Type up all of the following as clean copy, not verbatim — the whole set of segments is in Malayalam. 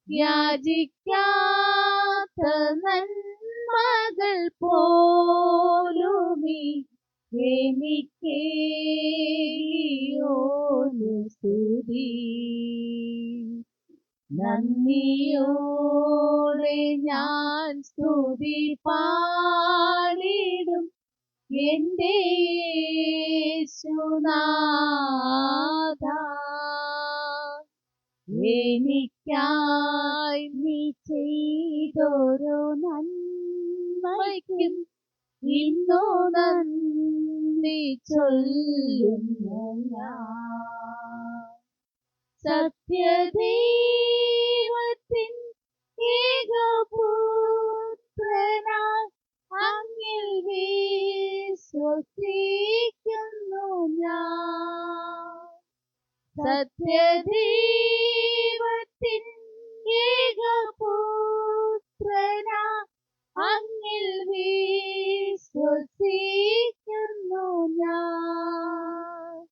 യാചിക്കാത്ത നന്മകൾ പോലുമീ എനിക്കേയോന് സ്തുതി. നന്ദിയോടെ ഞാൻ സ്തുതി പാടിടും എന്റെ യേശുനാഥ. എനിക്കായി നീ ചെയ്തൊരു നന്മയ്ക്കും ഇന്നു നന്ദി ചൊല്ലുന്നു ഞാൻ. സത്യദൈവത്തിൻ ഏകപുത്രനായി അങ്ങിൽ വിശ്വസിക്കുന്നു ഞാൻ. സത്യദൈവത്തിൻ ഏകപുത്രനായി അങ്ങിൽ വിശ്വസിക്കുന്നു ഞാൻ.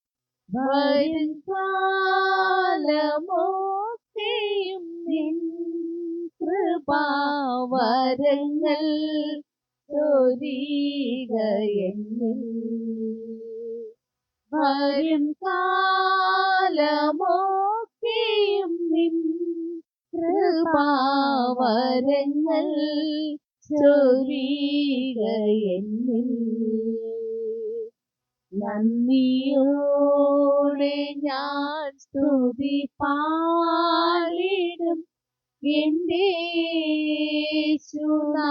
വരും കാലമൊക്കെയും നിൻ കൃപാവരങ്ങൾ ചൊരിയുക എന്നിൽ. വരും കാലമൊക്കെയും നിൻ കൃപാവരങ്ങൾ ചൊരിയുക എന്നിൽ. നന്ദിയോടെ ഞാൻ സ്തുതി പാടിടും എന്റെ യേശുനാഥ.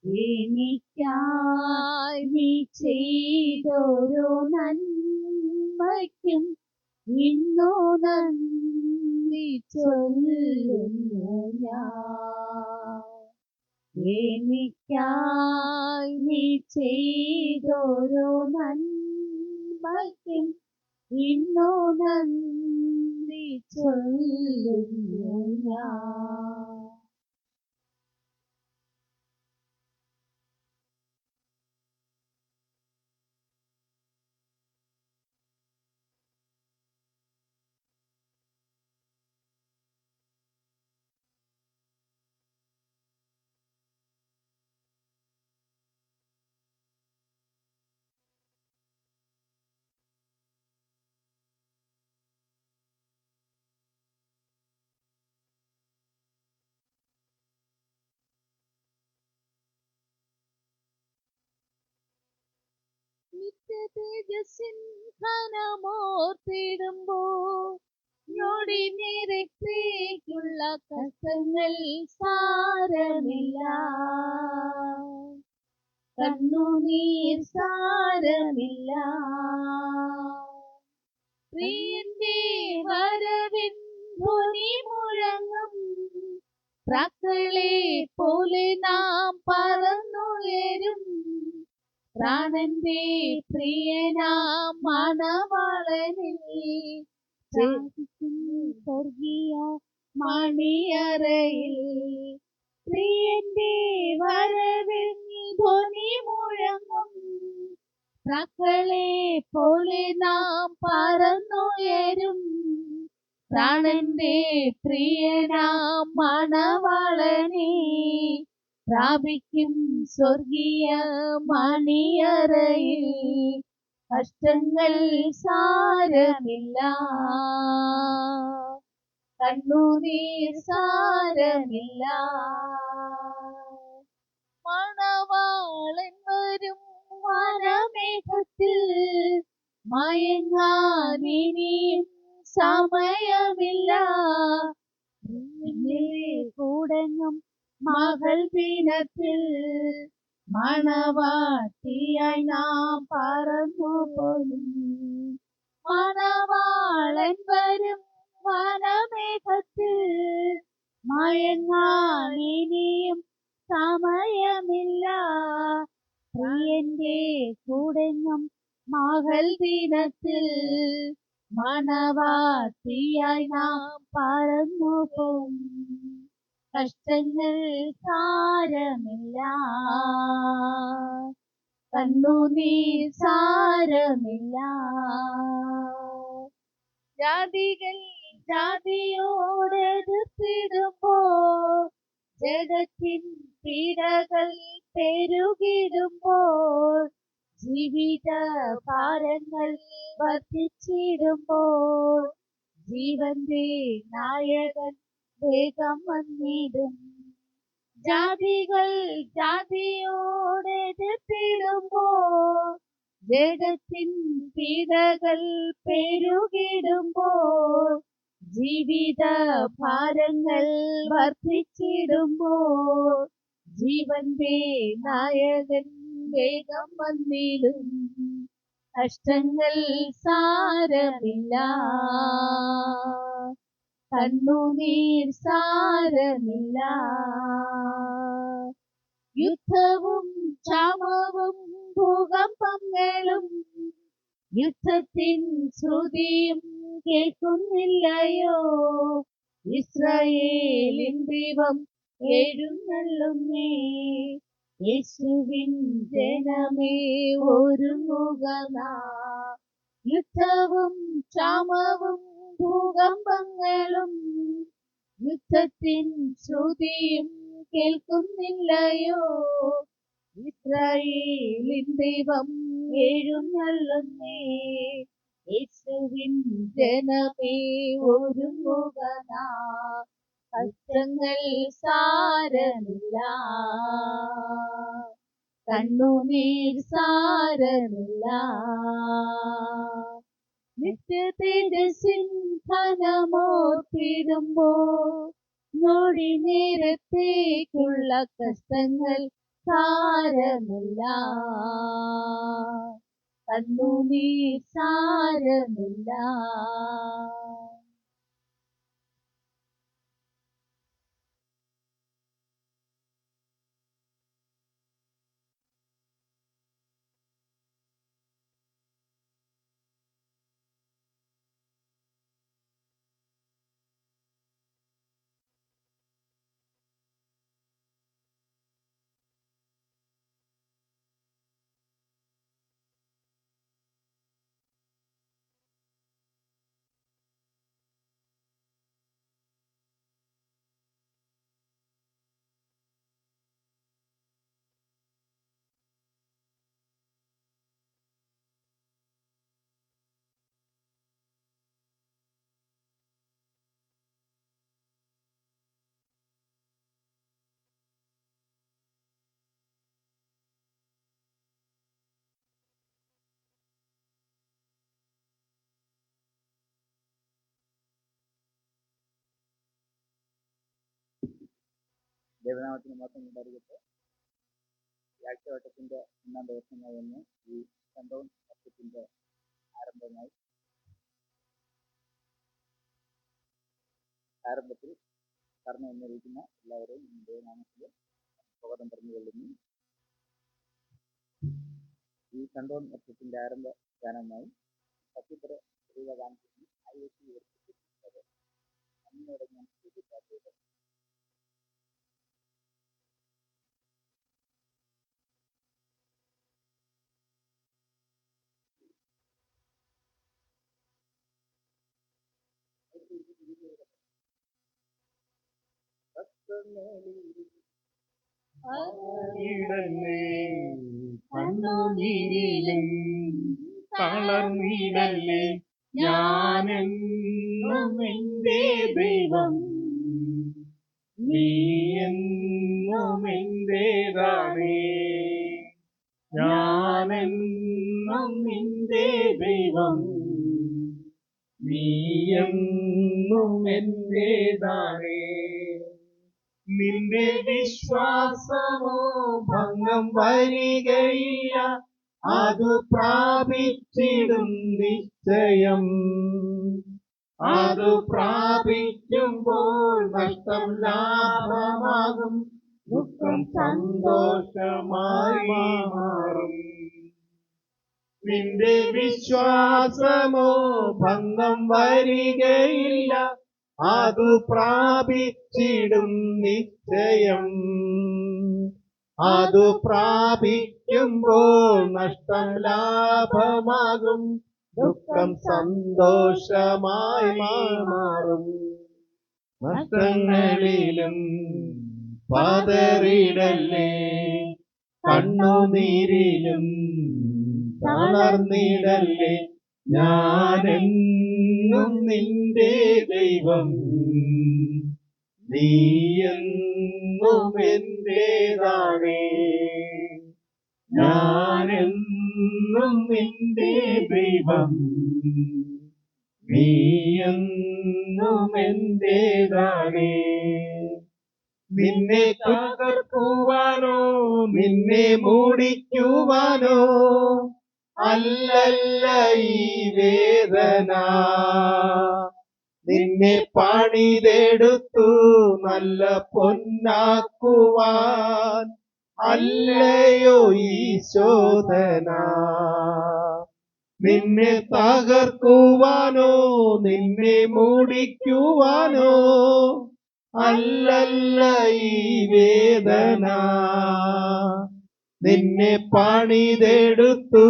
എനിക്കായി നീ ചെയ്തൊരു നന്മയ്ക്കും ഇന്നു നന്ദി ചൊല്ലുന്നു ഞാൻ. എനിക്കായി നീ ചെയ്തൊരു നന്മയ്ക്കും ഇന്നു നന്ദി ചൊല്ലുന്നു ഞാൻ. നിത്യതേജസിൻഘനമോർത്തിടുമ്പോൾ ഞൊടി നേരത്തേക്കുള്ള കഷ്ടങ്ങൾ സാരമില്ല. കണ്ണുനീർ സാരമില്ല. പ്രിയന്റെ വരവിൻ ധ്വനി മുഴങ്ങും പ്രാക്കളെ പോലെ നാം പറന്നുയരും. പ്രാണന്റെ പ്രിയനാം മണവാളനിൽ സ്വർഗീയ മണിയറയിൽ. പ്രിയന്റെ വരവിൽ ധ്വനി മുഴങ്ങും പ്രാക്കളെ പോലെ നാം പറന്നുയരും. പ്രാണന്റെ പ്രിയനാം മണവാളനെ പ്രാപിക്കും സ്വർഗീയ മണിയറയിൽ. കഷ്ടങ്ങൾ സാരമില്ല. കണ്ണുനീർ സാരമില്ല. മണവാളൻ വരും വനമേഘത്തിൽ മയങ്ങാൻ ഇനിയും സമയമില്ല. കൂടെങ്ങും മകൾ ദിനത്തിൽ മണവാട്ടിയായി നാം പറന്നു പോലും. മണവാളൻ വരും വനമേഘത്തിൽ മയങ്ങാൻ ഇനിയും സമയമില്ല. പ്രിയന്റെ കൂടെങ്ങും മകൾ ദിനത്തിൽ മണവാട്ടിയായി നാം പറന്നു പോം. കഷ്ടങ്ങൾ സാരമില്ല. കണ്ണുനീർ സാരമില്ല. ജാതികൾ ജാതിയോട് എതിർത്തിടുമ്പോൾ, ജഡത്തിൻ പീഡകൾ പെരുകിടുമ്പോൾ, ജീവിത ഭാരങ്ങൾ വർദ്ധിച്ചിടുമ്പോൾ, ജീവന്റെ നായകൻ വേഗം വന്നിടും. ജാതികൾ ജാതിയോട് എതിർത്തിടുമ്പോൾ, ജഡത്തിൻ പീഡകൾ പെരുകിടുമ്പോൾ, ജീവിത ഭാരങ്ങൾ വർദ്ധിച്ചിടുമ്പോൾ, ജീവന്റെ നായകൻ വേഗം വന്നിടും. കഷ്ടങ്ങൾ സാരമില്ല, കണ്ണുനീർ സാരമില്ല, യുദ്ധവും ക്ഷാമവും ഭൂകമ്പങ്ങളും യുദ്ധത്തിൻ ശ്രുതിയും കേൾക്കുന്നില്ലയോ? ഇസ്രായേലിൻ ദൈവം എഴുന്നള്ളുന്നേ, യേശുവിൻ ജനമേ ഒരുങ്ങുക നാം. യുദ്ധവും ക്ഷാമവും ഭൂകമ്പങ്ങളും യുദ്ധത്തിൻ ശ്രുതിയും കേൾക്കുന്നില്ലയോ? ഇസ്രായേലിൻ ദൈവം എഴുന്നള്ളുന്നേ, യേശുവിൻ ജനമേ ഒരുങ്ങുക നാം. കഷ്ടങ്ങൾ സാരമില്ല, കണ്ണുനീർ സാരമില്ല, നിത്യതേജസ്സിൻ ധനമോർത്തിടുമ്പോൾ, നൊടി നേരത്തേക്കുള്ള കഷ്ടങ്ങൾ സാരമില്ല, കണ്ണുനീർ സാരമില്ല. ദൈവനാമത്തിന് മാത്രം ഉണ്ടായിരിക്കട്ടെ. ആഴ്ചവട്ടത്തിന്റെ 1-ാം ദിവസമായിരുന്നു ഈ സൺഡൗൺ വർഷത്തിന്റെ ആരംഭത്തിൽ കടന്നു വന്നിരിക്കുന്ന എല്ലാവരെയും ദൈവനാമത്തിൽ സ്വാഗതം പറഞ്ഞുകൊള്ളുന്നു. ഈ സൺഡൗൺ വർഷത്തിന്റെ ആരംഭ ഗാനമായി സത്യപര ദൈവഗാനത്തിന് ISC ഉയർത്തിക്കുന്നത് അന്നോടെ ഞാൻ ശ്രദ്ധിക്കാത്തത്. കണ്ണുനീരിലും തളർന്നിടല്ലേ, ഞാനെന്നും എന്റെ ദൈവം, നീ എന്നും എന്റേതാണേ. ഞാനെന്നും നിന്റെ ദൈവം, നീ എന്നും എന്റേതാണേ. നിന്റെ വിശ്വാസമോ ഭംഗം വരികയില്ല, അതു പ്രാപിച്ചിടും നിശ്ചയം. അതു പ്രാപിക്കുമ്പോൾ നഷ്ടം ലാഭമാകും, ദുഃഖം സന്തോഷമായി മാറും. നിന്റെ വിശ്വാസമോ ഭംഗം വരികയില്ല, അതു പ്രാപിച്ചിടും നിശ്ചയം. അതു പ്രാപിക്കുമ്പോൾ നഷ്ടം ലാഭമാകും, ദുഃഖം സന്തോഷമായി മാറും. നഷ്ടങ്ങളിലും പതറിയിടല്ലേ, കണ്ണുനീരിലും തളർന്നിടല്ലേ. ഞാനെന്നും നിന്റെ ദൈവം, നീയെന്നും എന്റേതാണേ. ഞാനെന്നും നിന്റെ ദൈവം, നീയെന്നും എന്റേതാണേ. നിന്നെ തകർക്കുവാനോ നിന്നെ മൂടിക്കുവാനോ അല്ലല്ല ഈ വേദന. നിന്നെ പണിതെടുത്തു നല്ല പൊന്നാക്കുവാൻ അല്ലയോ ഈ ശോധന. നിന്നെ തകർക്കുവാനോ നിന്നെ മൂടിക്കുവാനോ അല്ലല്ല ഈ വേദന. നിന്നെ പണിതെടുത്തു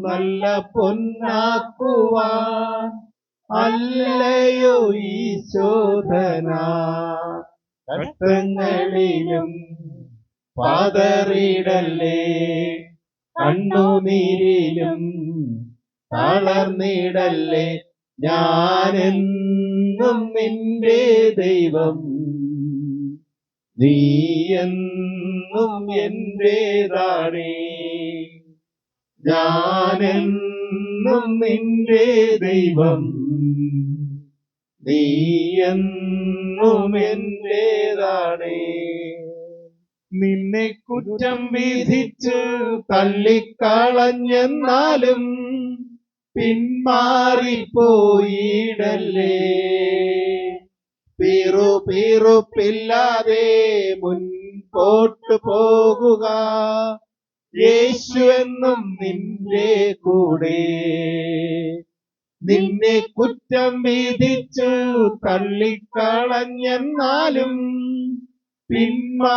നല്ല പൊന്നാക്കുവാൻ അല്ലയോ ഈ ശോധന. കഷ്ടങ്ങളിലും പതറിയിടല്ലേ, കണ്ണുനീരിലും തളർന്നിടല്ലേ. ഞാനെന്നും നിന്റെ ദൈവം, നീയെന്നും എന്റേതാണേ. ഞാനെന്നും നിന്റെ ദൈവം, നീയെന്നും എന്റേതാണേ. നിന്നെ കുറ്റം വിധിച്ചു തള്ളിക്കളഞ്ഞെന്നാലും പിന്മാറിപ്പോയിടല്ലേ. പിറുപിറുപ്പില്ലാതെ മുൻപോട്ട് പോകുക, യേശു എന്നും നിന്റെ കൂടെ. നിന്നെ കുറ്റം വിധിച്ചു തള്ളിക്കളഞ്ഞെന്നാലും പിന്മാറിപ്പോയിടല്ലേ.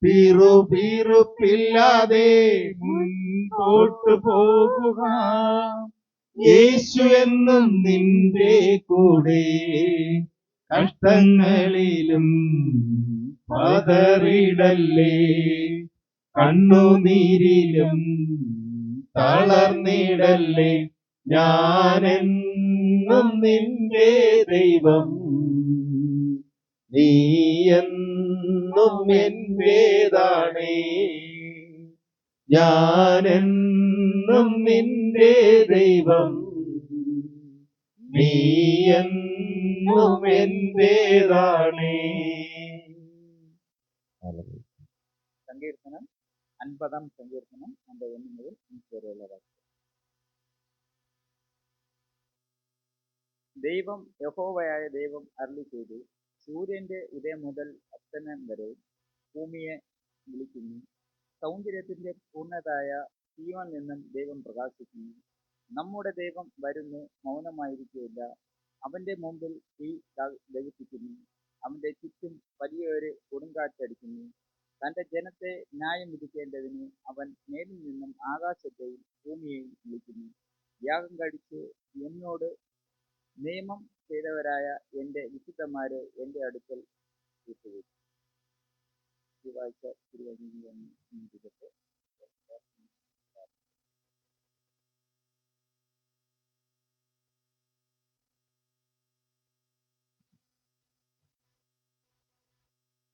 പിറുപിറുപ്പില്ലാതെ മുൻപോട്ട് പോകുക, യേശു എന്നും നിന്റെ കൂടെ. കഷ്ടങ്ങളിലും പതറിയിടല്ലേ, കണ്ണുനീരിലും തളർന്നിടല്ലേ. ഞാനെന്നും നിന്റെ ദൈവം, നീയെന്നും എന്റേതാണേ. ഞാനെന്നും നിന്റെ ദൈവം, നീയെന്നും എന്റേതാണേ. സങ്കീർത്തനം 50 സങ്കീർത്തനം 1 മുതൽ 5 വരെയുള്ള വാക്യം. ദൈവം യഹോവയായ ദൈവം അരുളിച്ചെയ്തു, സൂര്യന്റെ ഉദയം മുതൽ അസ്തമയം വരെ ഭൂമിയെ വിളിക്കുന്നു. സൗന്ദര്യത്തിന്റെ പൂർണ്ണതയായ സീയോനിൽ നിന്നും ദൈവം പ്രകാശിക്കുന്നു. നമ്മുടെ ദൈവം വരുന്നു, മൗനമായിരിക്കുകയില്ല. അവന്റെ മുമ്പിൽ തീ ദഹിപ്പിക്കുന്നു. അവന്റെ ചുറ്റും വലിയൊരു കൊടുങ്കാറ്റടിക്കുന്നു. തന്റെ ജനത്തെ ന്യായം വിധിക്കേണ്ടതിന് അവൻ മേലിൽ നിന്നും ആകാശത്തെയും ഭൂമിയെയും വിളിക്കുന്നു. യാഗം കഴിച്ച് എന്നോട് നിയമം ചെയ്തവരായ എന്റെ വിശുദ്ധന്മാരെ എന്റെ അടുക്കൽ കൂട്ടുവരും. ഈ വാഴ്ച തിരുവനന്തപുരം.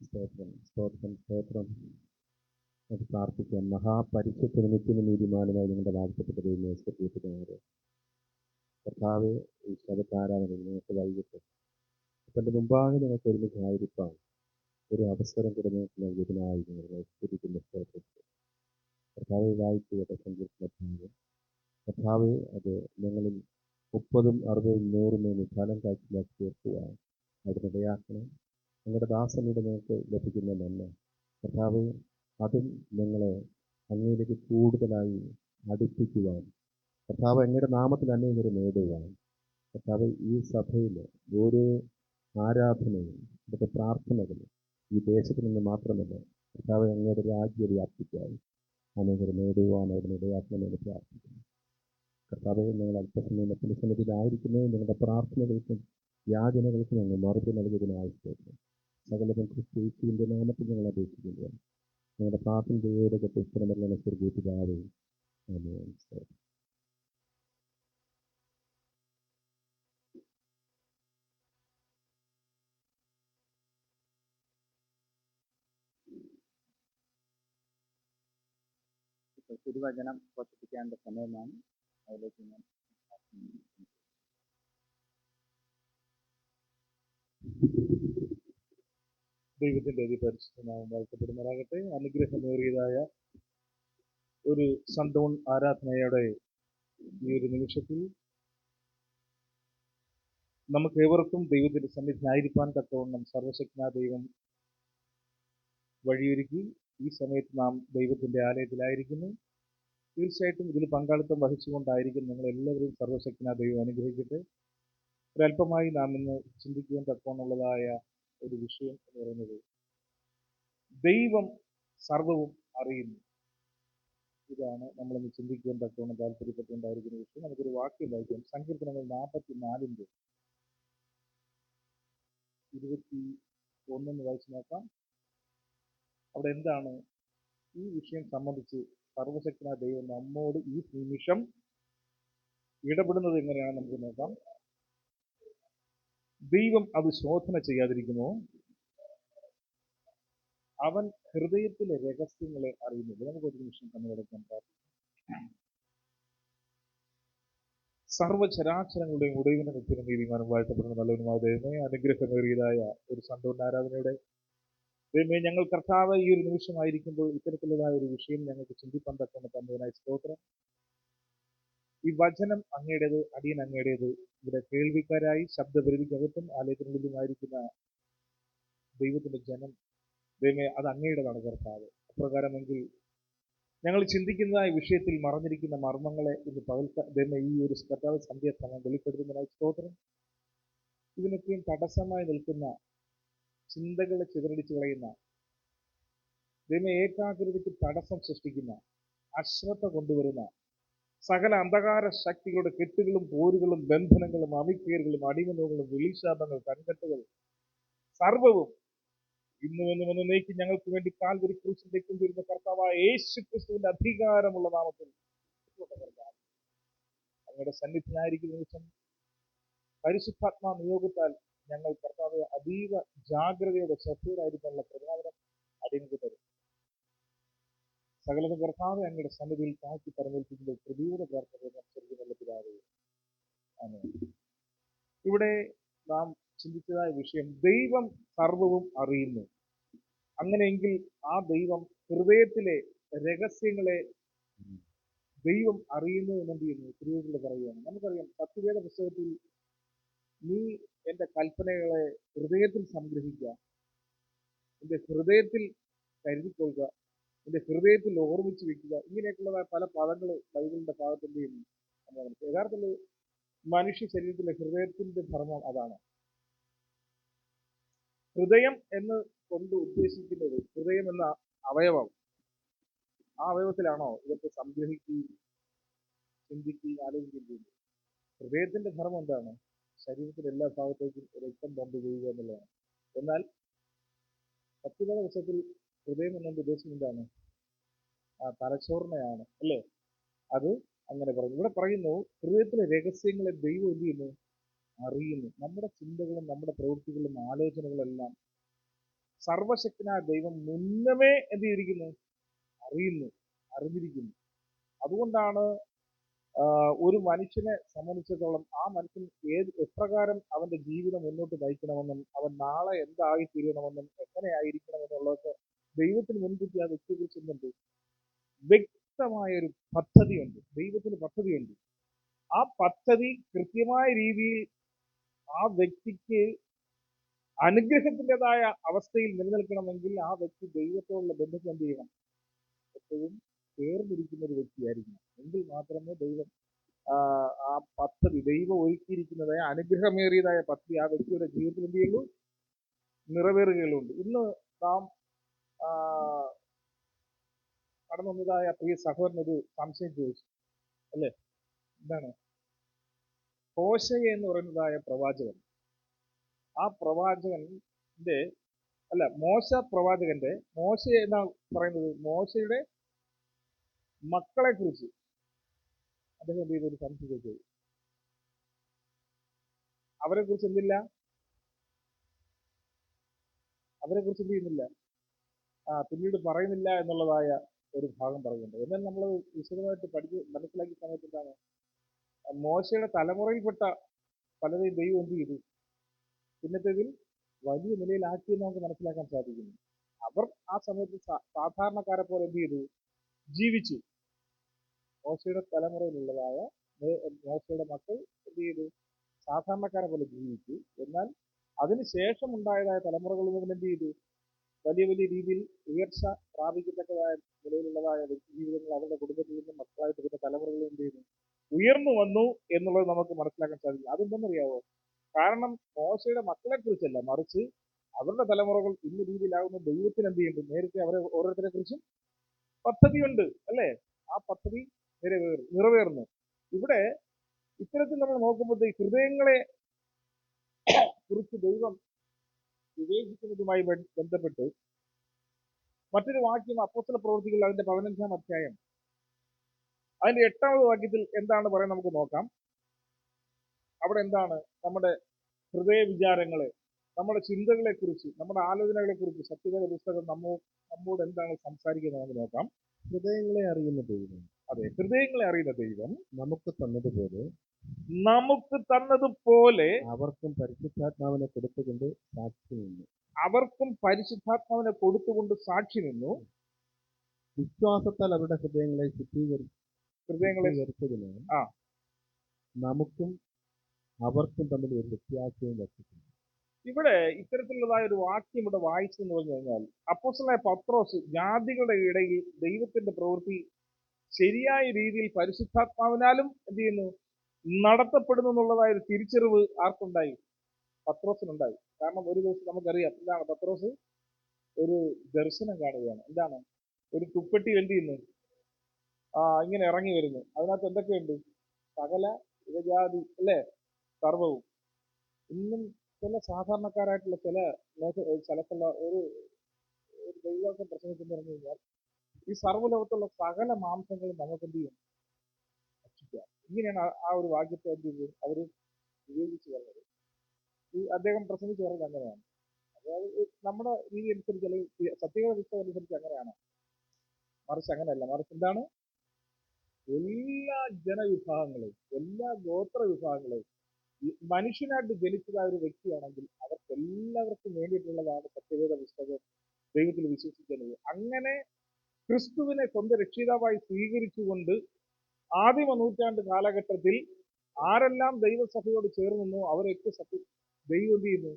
സ്തോത്രം, സ്തോത്രം, സ്തോത്രം. നമുക്ക് പ്രാർത്ഥിക്കാം. മഹാപരിശുദ്ധ നിമിത്തിനും നീതിമാനുമായി നിങ്ങളുടെ വാഴ്ത്തപ്പെട്ട ദൈവമേ, സ്തുതിക്കുന്നവരെ കർത്താവെ, ഈ ശബത്താരാധന നിങ്ങൾക്ക് വൈകിട്ട് തന്റെ മുമ്പാകെ നിങ്ങൾക്ക് ഒരുമിച്ച് ആയിരിക്കാൻ ഒരു അവസരം കൂടെ നിങ്ങൾക്ക് നൽകിയതിനായി നിങ്ങളെ സ്തുതിക്കുന്ന സ്തോത്രത്തിൽ കർത്താവെ വായിച്ചു കേട്ട സങ്കീർത്തനത്തിൻ്റെ കർത്താവെ, അത് ഞങ്ങളിൽ 30, 60, 100 ഫലം കാഴ്ചയാക്കി തീർക്കുവാൻ അവിടെ ഇടയാക്കണം. നിങ്ങളുടെ ദാസനോട് നിങ്ങൾക്ക് ലഭിക്കുന്ന നന്മ കർത്താവെ, അതും ഞങ്ങളെ അങ്ങയിലേക്ക് കൂടുതലായി അടുപ്പിക്കുവാൻ കർത്താവ് അങ്ങയുടെ നാമത്തിൽ അനേകരെ നേടുവാൻ കർത്താവ് ഈ സഭയിൽ ഓരോ ആരാധനയും ഇവിടുത്തെ പ്രാർത്ഥനകളും ഈ ദേശത്ത് നിന്ന് മാത്രമല്ല കർത്താവ് അങ്ങയുടെ രാജ്യം വ്യാപിക്കാൻ അനേകർ നേടുവാൻ അവിടുന്ന് ഇടയാക്കണമെന്ന് പ്രാർത്ഥിക്കുന്നു. കർത്താവെ, ഞങ്ങൾ അല്പസമയം മറ്റൊരു സന്നിധിയിലായിരിക്കുന്നത് നിങ്ങളുടെ പ്രാർത്ഥനകൾക്കും യാചനകൾക്കും ഞങ്ങൾ മറുപടി നൽകിയതിനായി സ്തോത്രം. സകലതും ക്രിസ്തു യേശുവിന്റെ നാമത്തിൽ ഞങ്ങൾ അപേക്ഷിക്കുന്നു. ഞങ്ങളുടെ പ്രാർത്ഥനയോടെ ഉത്തരമല്ല സ്വർഗീയപിതാവേ. ആമേൻ. ഇപ്പോൾ തിരുവചനം പ്രവർത്തിക്കേണ്ട സമയമാണ്. അതിലേക്ക് ഞാൻ ദൈവത്തിന്റെ അതിപരിശുദ്ധനാമം വാഴ്ത്തപ്പെടുമാറാകട്ടെ. അനുഗ്രഹമേറിയതായ ഒരു സൺഡൗൺ ആരാധനയുടെ ഈ ഒരു നിമിഷത്തിൽ നമുക്ക് ഏവർക്കും ദൈവത്തിന്റെ സന്നിധിയിലായിരിക്കാൻ തക്കവണ്ണം സർവശക്തനായ ദൈവം വഴിയൊരുക്കി. ഈ സമയത്ത് നാം ദൈവത്തിന്റെ ആലയത്തിലായിരിക്കുന്നു. തീർച്ചയായിട്ടും ഇതിൽ പങ്കാളിത്തം വഹിച്ചുകൊണ്ടായിരിക്കും നിങ്ങൾ എല്ലാവരും സർവശക്തനായ ദൈവം അനുഗ്രഹിക്കട്ടെ. ഒരല്പമായി നാം ഇന്ന് ചിന്തിക്കുവാൻ തക്കവണ്ണമുള്ളതായ ഒരു വിഷയം എന്ന് പറയുന്നത് ദൈവം സർവവും അറിയുന്നു. ഇതാണ് നമ്മളിന്ന് ചിന്തിക്കുവാൻ തക്കവണ്ണം താല്പര്യപ്പെട്ടുകൊണ്ടായിരിക്കുന്ന വിഷയം. നമുക്കൊരു വാക്യം വായിക്കാം. സങ്കീർത്തനങ്ങൾ 44-21 വായിച്ചു നോക്കാം. അവിടെ എന്താണ് ഈ വിഷയം സംബന്ധിച്ച് സർവശക്തനായ ദൈവം നമ്മോട് ഈ നിമിഷം ഇടപെടുന്നത് എങ്ങനെയാണ് നമുക്ക് നോക്കാം. ദൈവം അത് ശോധന ചെയ്യാതിരിക്കുമോ? അവൻ ഹൃദയത്തിലെ രഹസ്യങ്ങളെ അറിയുന്നില്ല. നമുക്കൊരു നിമിഷം കണ്ണുകടക്കാൻ പ്രാർത്ഥിക്കാം. സർവ്വചരാചരങ്ങളുടെയും ഉടയവനെ നിത്യനും നീതിമാനും വാഴ്ത്തപ്പെടുന്ന നല്ലവനുമായ ദൈവമേ, അനുഗ്രഹമേറിയതായ ഒരു സൺഡൗൺ ആരാധനയുടെ ദൈവമേ, ഞങ്ങൾ കർത്താവ് ഈ ഒരു നിമിഷമായിരിക്കുമ്പോൾ ഇത്തരത്തിലുള്ളതായ ഒരു വിഷയം ഞങ്ങൾക്ക് ചിന്തിപ്പാൻ തക്കൊണ്ട് തന്നതിനായി സ്തോത്രം. ഈ വചനം അങ്ങയുടേത്, അടിയൻ അങ്ങയുടേത്. ഇവിടെ കേൾവിക്കാരായി ശബ്ദപരിധിക്കകത്തും ആലയത്തിനുള്ളിലുമായിരിക്കുന്ന ദൈവത്തിന്റെ ജനം ദൈവമേ, അത് അങ്ങയുടേതാണ് കർത്താവ്. അപ്രകാരമെങ്കിൽ ഞങ്ങൾ ചിന്തിക്കുന്നതായ വിഷയത്തിൽ മറഞ്ഞിരിക്കുന്ന മർമ്മങ്ങളെ ഇന്ന് ദൈവമേ ഈ ഒരു കർത്താവ് സന്ധ്യാസമയം വെളിപ്പെടുത്തുന്നതിനായി സ്തോത്രം. ഇതിനൊക്കെയും തടസ്സമായി നിൽക്കുന്ന ചിന്തകളെ ചിതറടിച്ചു കളയുന്ന ദൈവമേ, ഏകാഗ്രതയ്ക്ക് തടസ്സം സൃഷ്ടിക്കുന്ന, അശ്രദ്ധ കൊണ്ടുവരുന്ന സകല അന്ധകാര ശക്തികളുടെ കെട്ടുകളും പോരുകളും ബന്ധനങ്ങളും അമിക്കേറുകളും അടിമനോകളും വിളിശാപങ്ങൾ കൺകെട്ടുകൾ സർവവും ഇന്നുവെന്നും എന്നേക്ക് ഞങ്ങൾക്ക് വേണ്ടി കാൽവരി ക്രൂശിലേക്ക് കൊണ്ടുവരുന്ന കർത്താവായ യേശു ക്രിസ്തുവിന്റെ അധികാരമുള്ള നാമത്തിൽ അങ്ങയുടെ സന്നിധിയായിരിക്കുന്ന നിമിഷം പരിശുദ്ധാത്മാ നിയോഗത്താൽ ഞങ്ങൾ കർത്താവ് അതീവ ജാഗ്രതയോടെ ശ്രദ്ധയോടായിരിക്കാനുള്ള പ്രചോദനം അടിയങ്ങൾക്ക് തരും. സകലതും കർത്താവ് അങ്ങയുടെ സന്നിധിയിൽ താഴ്ത്തി പറഞ്ഞേൽപ്പിക്കുമ്പോൾ പ്രതിയുടെ പ്രാർത്ഥന. ഇവിടെ നാം ചിന്തിച്ചതായ വിഷയം ദൈവം സർവവും അറിയുന്നു. അങ്ങനെയെങ്കിൽ ആ ദൈവം ഹൃദയത്തിലെ രഹസ്യങ്ങളെ ദൈവം അറിയുന്നു എന്നെന്ത് ചെയ്യുന്നു? തിരുവചനത്തിൽ പറയുകയാണ്. നമുക്കറിയാം, സത്യവേദ പുസ്തകത്തിൽ നീ എന്റെ കൽപ്പനകളെ ഹൃദയത്തിൽ സംഗ്രഹിക്കുക, എന്റെ ഹൃദയത്തിൽ കരുതിക്കൊള്ളുക, എന്റെ ഹൃദയത്തിൽ ഓർമ്മിച്ച് വെക്കുക, ഇങ്ങനെയൊക്കെയുള്ളതായ പല പദങ്ങൾ ബൈബിളിന്റെ ഭാഗത്ത് എന്ത് ചെയ്യുന്നു? യഥാർത്ഥത്തിൽ മനുഷ്യ ശരീരത്തിലെ ഹൃദയത്തിന്റെ ധർമ്മം അതാണ്. ഹൃദയം എന്ന് കൊണ്ട് ഉദ്ദേശിക്കുന്നത് ഹൃദയം എന്ന അവയവം. ആ അവയവത്തിലാണോ ഇതൊക്കെ സംഗ്രഹിക്കുകയും ചിന്തിക്കുകയും ആലോചിക്കുകയും ചെയ്യുന്നത്? ഹൃദയത്തിന്റെ ധർമ്മം എന്താണ്? ശരീരത്തിന്റെ എല്ലാ ഭാഗത്തേക്കും രക്തം പമ്പ് ചെയ്യുക എന്നുള്ളതാണ്. എന്നാൽ സത്യവേദ പുസ്തകത്തിൽ ഹൃദയം എന്നുകൊണ്ട് ഉദ്ദേശിക്കുന്നത് എന്താണ്? ആ തലച്ചോറിനെയാണ്, അല്ലേ? അത് അങ്ങനെ പറഞ്ഞു. ഇവിടെ പറയുന്നു ഹൃദയത്തിലെ രഹസ്യങ്ങളെ ദൈവം എന്ത് ചെയ്യുന്നു? അറിയുന്നു. നമ്മുടെ ചിന്തകളും നമ്മുടെ പ്രവൃത്തികളും ആലോചനകളും എല്ലാം സർവശക്തനായ ദൈവം മുന്നമേ എന്ത് ചെയ്തിരിക്കുന്നു? അറിഞ്ഞിരിക്കുന്നു. അതുകൊണ്ടാണ് ഒരു മനുഷ്യനെ സംബന്ധിച്ചിടത്തോളം ആ മനുഷ്യൻ എപ്രകാരം അവന്റെ ജീവിതം മുന്നോട്ട് നയിക്കണമെന്നും അവൻ നാളെ എന്തായി തീരണമെന്നും എങ്ങനെ ആയിരിക്കണമെന്നുള്ളതൊക്കെ ദൈവത്തിന് മുൻകൂട്ടി ആ വ്യക്തിയെക്കുറിച്ച് എന്തുണ്ട്? വ്യക്തമായൊരു പദ്ധതിയുണ്ട്. ദൈവത്തിന് പദ്ധതിയുണ്ട്. ആ പദ്ധതി കൃത്യമായ രീതിയിൽ ആ വ്യക്തിക്ക് അനുഗ്രഹത്തിൻ്റെതായ അവസ്ഥയിൽ നിലനിൽക്കണമെങ്കിൽ ആ വ്യക്തി ദൈവത്തോടുള്ള ബന്ധത്തിൽ എന്ത് ചെയ്യണം? എപ്പോഴും ചേർന്നിരിക്കുന്ന ഒരു വ്യക്തിയായിരിക്കണം. എങ്കിൽ മാത്രമേ ദൈവം ആ പദ്ധതി, ദൈവം ഒരുക്കിയിരിക്കുന്നതായ അനുഗ്രഹമേറിയതായ പദ്ധതി ആ വ്യക്തിയുടെ ജീവിതത്തിൽ എന്ത് ചെയ്യുള്ളൂ? നിറവേറുകയുള്ളൂ. ഇന്ന് നാം കടന്നു വന്നതായ പ്രിയ സഹോദരൻ ഒരു സംശയം ചോദിച്ചു, അല്ലേ? എന്താണ് ഹോശയ എന്ന് പറയുന്നതായ പ്രവാചകൻ? ആ പ്രവാചകന്റെ മോശ പ്രവാചകന്റെ, മോശ എന്നാ പറയുന്നത്, മോശയുടെ മക്കളെ കുറിച്ച് അദ്ദേഹം എന്ത് ചെയ്തൊരു സംശയം ചോദിച്ചത്. അവരെ കുറിച്ച് എന്തില്ല, അവരെ കുറിച്ച് എന്ത് ചെയ്യുന്നില്ല, പിന്നീട് പറയുന്നില്ല എന്നുള്ളതായ ഒരു ഭാഗം പറയുന്നുണ്ട്. എന്നാൽ നമ്മൾ വിശദമായിട്ട് പഠിച്ച് മനസ്സിലാക്കിയ സമയത്ത് എന്താണ്, മോശയുടെ തലമുറയിൽപ്പെട്ട പലരെയും ദൈവം എന്ത് ചെയ്തു, പിന്നത്തേതിൽ വലിയ നിലയിലാക്കിയെന്ന് നമുക്ക് മനസ്സിലാക്കാൻ സാധിക്കുന്നു. അവർ ആ സമയത്ത് സാധാരണക്കാരെ പോലെ എന്ത് ചെയ്തു, ജീവിച്ചു. മോശയുടെ തലമുറയിലുള്ളതായ മോശയുടെ മക്കൾ എന്ത് ചെയ്തു, സാധാരണക്കാരെ പോലെ ജീവിച്ചു. എന്നാൽ അതിനുശേഷം ഉണ്ടായതായ തലമുറകൾ മുതൽ എന്ത് ചെയ്തു, വലിയ വലിയ രീതിയിൽ ഉയർച്ച പ്രാപിക്കത്തക്കതായ നിലയിലുള്ളതായ വ്യക്തി ജീവിതങ്ങൾ അവരുടെ കുടുംബത്തിൽ നിന്നും മക്കളായിട്ട് വരുന്ന തലമുറകൾ എന്ത് ചെയ്യുന്നു, ഉയർന്നു വന്നു എന്നുള്ളത് നമുക്ക് മനസ്സിലാക്കാൻ സാധിക്കും. അതെന്തെന്നറിയാവോ? കാരണം മോശയുടെ മക്കളെ കുറിച്ചല്ല, മറിച്ച് അവരുടെ തലമുറകൾ ഇന്ന രീതിയിലാകുന്ന ദൈവത്തിന് എന്ത് ചെയ്യുന്നുണ്ട്, നേരത്തെ അവരെ ഓരോരുത്തരെ കുറിച്ചും പദ്ധതിയുണ്ട്, അല്ലേ? ആ പദ്ധതി നിറവേറുന്നു. ഇവിടെ ഇത്തരത്തിൽ നമ്മൾ നോക്കുമ്പോൾ ഹൃദയങ്ങളെ കുറിച്ച് ദൈവം വിവേചിക്കുന്നതുമായി ബന്ധപ്പെട്ട് മറ്റൊരു വാക്യം അപ്പോസ്തല പ്രവൃത്തികൾ അതിന്റെ 15-ാം അധ്യായം അതിന്റെ 8-ാമത് വാക്യത്തിൽ എന്താണ് പറയുന്നത് നമുക്ക് നോക്കാം. അവിടെ എന്താണ് നമ്മുടെ ഹൃദയ വിചാരങ്ങളെ, നമ്മുടെ ചിന്തകളെ കുറിച്ച്, നമ്മുടെ ആലോചനകളെ കുറിച്ച് സത്യവേദ പുസ്തകം നമ്മോട് എന്താണ് സംസാരിക്കുന്നത് നമുക്ക് നോക്കാം. ഹൃദയങ്ങളെ അറിയുന്ന ദൈവം, അതെ, ഹൃദയങ്ങളെ അറിയുന്ന ദൈവം നമുക്ക് തന്നതുപോലെ അവർക്കും പരിശുദ്ധാത്മാവിനെ കൊടുത്തുകൊണ്ട് സാക്ഷി നിന്നു. അവർക്കും പരിശുദ്ധാത്മാവിനെ കൊടുത്തുകൊണ്ട് സാക്ഷി നിന്നു. വിശ്വാസത്താൽ അവരുടെ ഹൃദയങ്ങളെ ശുദ്ധീകരിച്ചതിന് നമുക്കും അവർക്കും തമ്മിൽ ഒരു വ്യത്യാസവും വച്ചിട്ടുണ്ട്. ഇവിടെ ഇത്തരത്തിലുള്ളതായ ഒരു വാക്യം ഇവിടെ വായിച്ചെന്ന് പറഞ്ഞു കഴിഞ്ഞാൽ, അപ്പോസ്തലനായ പത്രോസ് ജാതികളുടെ ഇടയിൽ ദൈവത്തിന്റെ പ്രവൃത്തി ശരിയായ രീതിയിൽ പരിശുദ്ധാത്മാവിനാലും എന്ത് ചെയ്യുന്നു, നടത്തപ്പെടുന്നു എന്നുള്ളതായ ഒരു തിരിച്ചറിവ് ആർക്കുണ്ടായി? പത്രോസിനുണ്ടായി. കാരണം ഒരു ദിവസം നമുക്കറിയാം എന്താണ്, പത്രോസ് ഒരു ദർശനം കാണുകയാണ്. എന്താണ്? ഒരു തുപ്പട്ടി എന്ത് ചെയ്യുന്നു, ഇങ്ങനെ ഇറങ്ങി വരുന്നു. അതിനകത്ത് എന്തൊക്കെയുണ്ട്? സകല യുവജാതി, അല്ലേ, സർവവും. ഇന്നും ചില സാധാരണക്കാരായിട്ടുള്ള ചില സ്ഥലത്തുള്ള ഒരു ദൈവത്തെ പ്രസംഗിച്ചെന്ന് പറഞ്ഞു കഴിഞ്ഞാൽ, ഈ സർവ്വലോകത്തുള്ള സകല മാംസങ്ങളും നമുക്ക് എന്ത് ചെയ്യും, ഭക്ഷിക്കാം. ഇങ്ങനെയാണ് ആ ഒരു വാക്യത്തെ എന്ത് ചെയ്തത് അവർ വിവേചിച്ച് പറഞ്ഞത്. ഈ അദ്ദേഹം പ്രസംഗിച്ച് പറഞ്ഞത് അങ്ങനെയാണ്. അതായത് നമ്മുടെ രീതി അനുസരിച്ച്, അല്ലെങ്കിൽ സത്യവേദ പുസ്തകം അനുസരിച്ച് അങ്ങനെയാണ്. മറിച്ച് അങ്ങനെയല്ല. മറിച്ച് എന്താണ്, എല്ലാ ജനവിഭാഗങ്ങളെയും, എല്ലാ ഗോത്ര വിഭാഗങ്ങളെയും മനുഷ്യനായിട്ട് ജനിച്ചതായ ഒരു വ്യക്തിയാണെങ്കിൽ അവർക്ക് എല്ലാവർക്കും വേണ്ടിയിട്ടുള്ളതാണ് സത്യവേദ പുസ്തകം ദൈവത്തിൽ വിശ്വസിക്കുന്നത്. അങ്ങനെ ക്രിസ്തുവിനെ സ്വന്തം രക്ഷിതാവായി സ്വീകരിച്ചുകൊണ്ട് ആദിമ നൂറ്റാണ്ട് കാലഘട്ടത്തിൽ ആരെല്ലാം ദൈവസഭയോട് ചേർന്നു അവരൊക്കെ ദൈവം എന്ത് ചെയ്യുന്നു,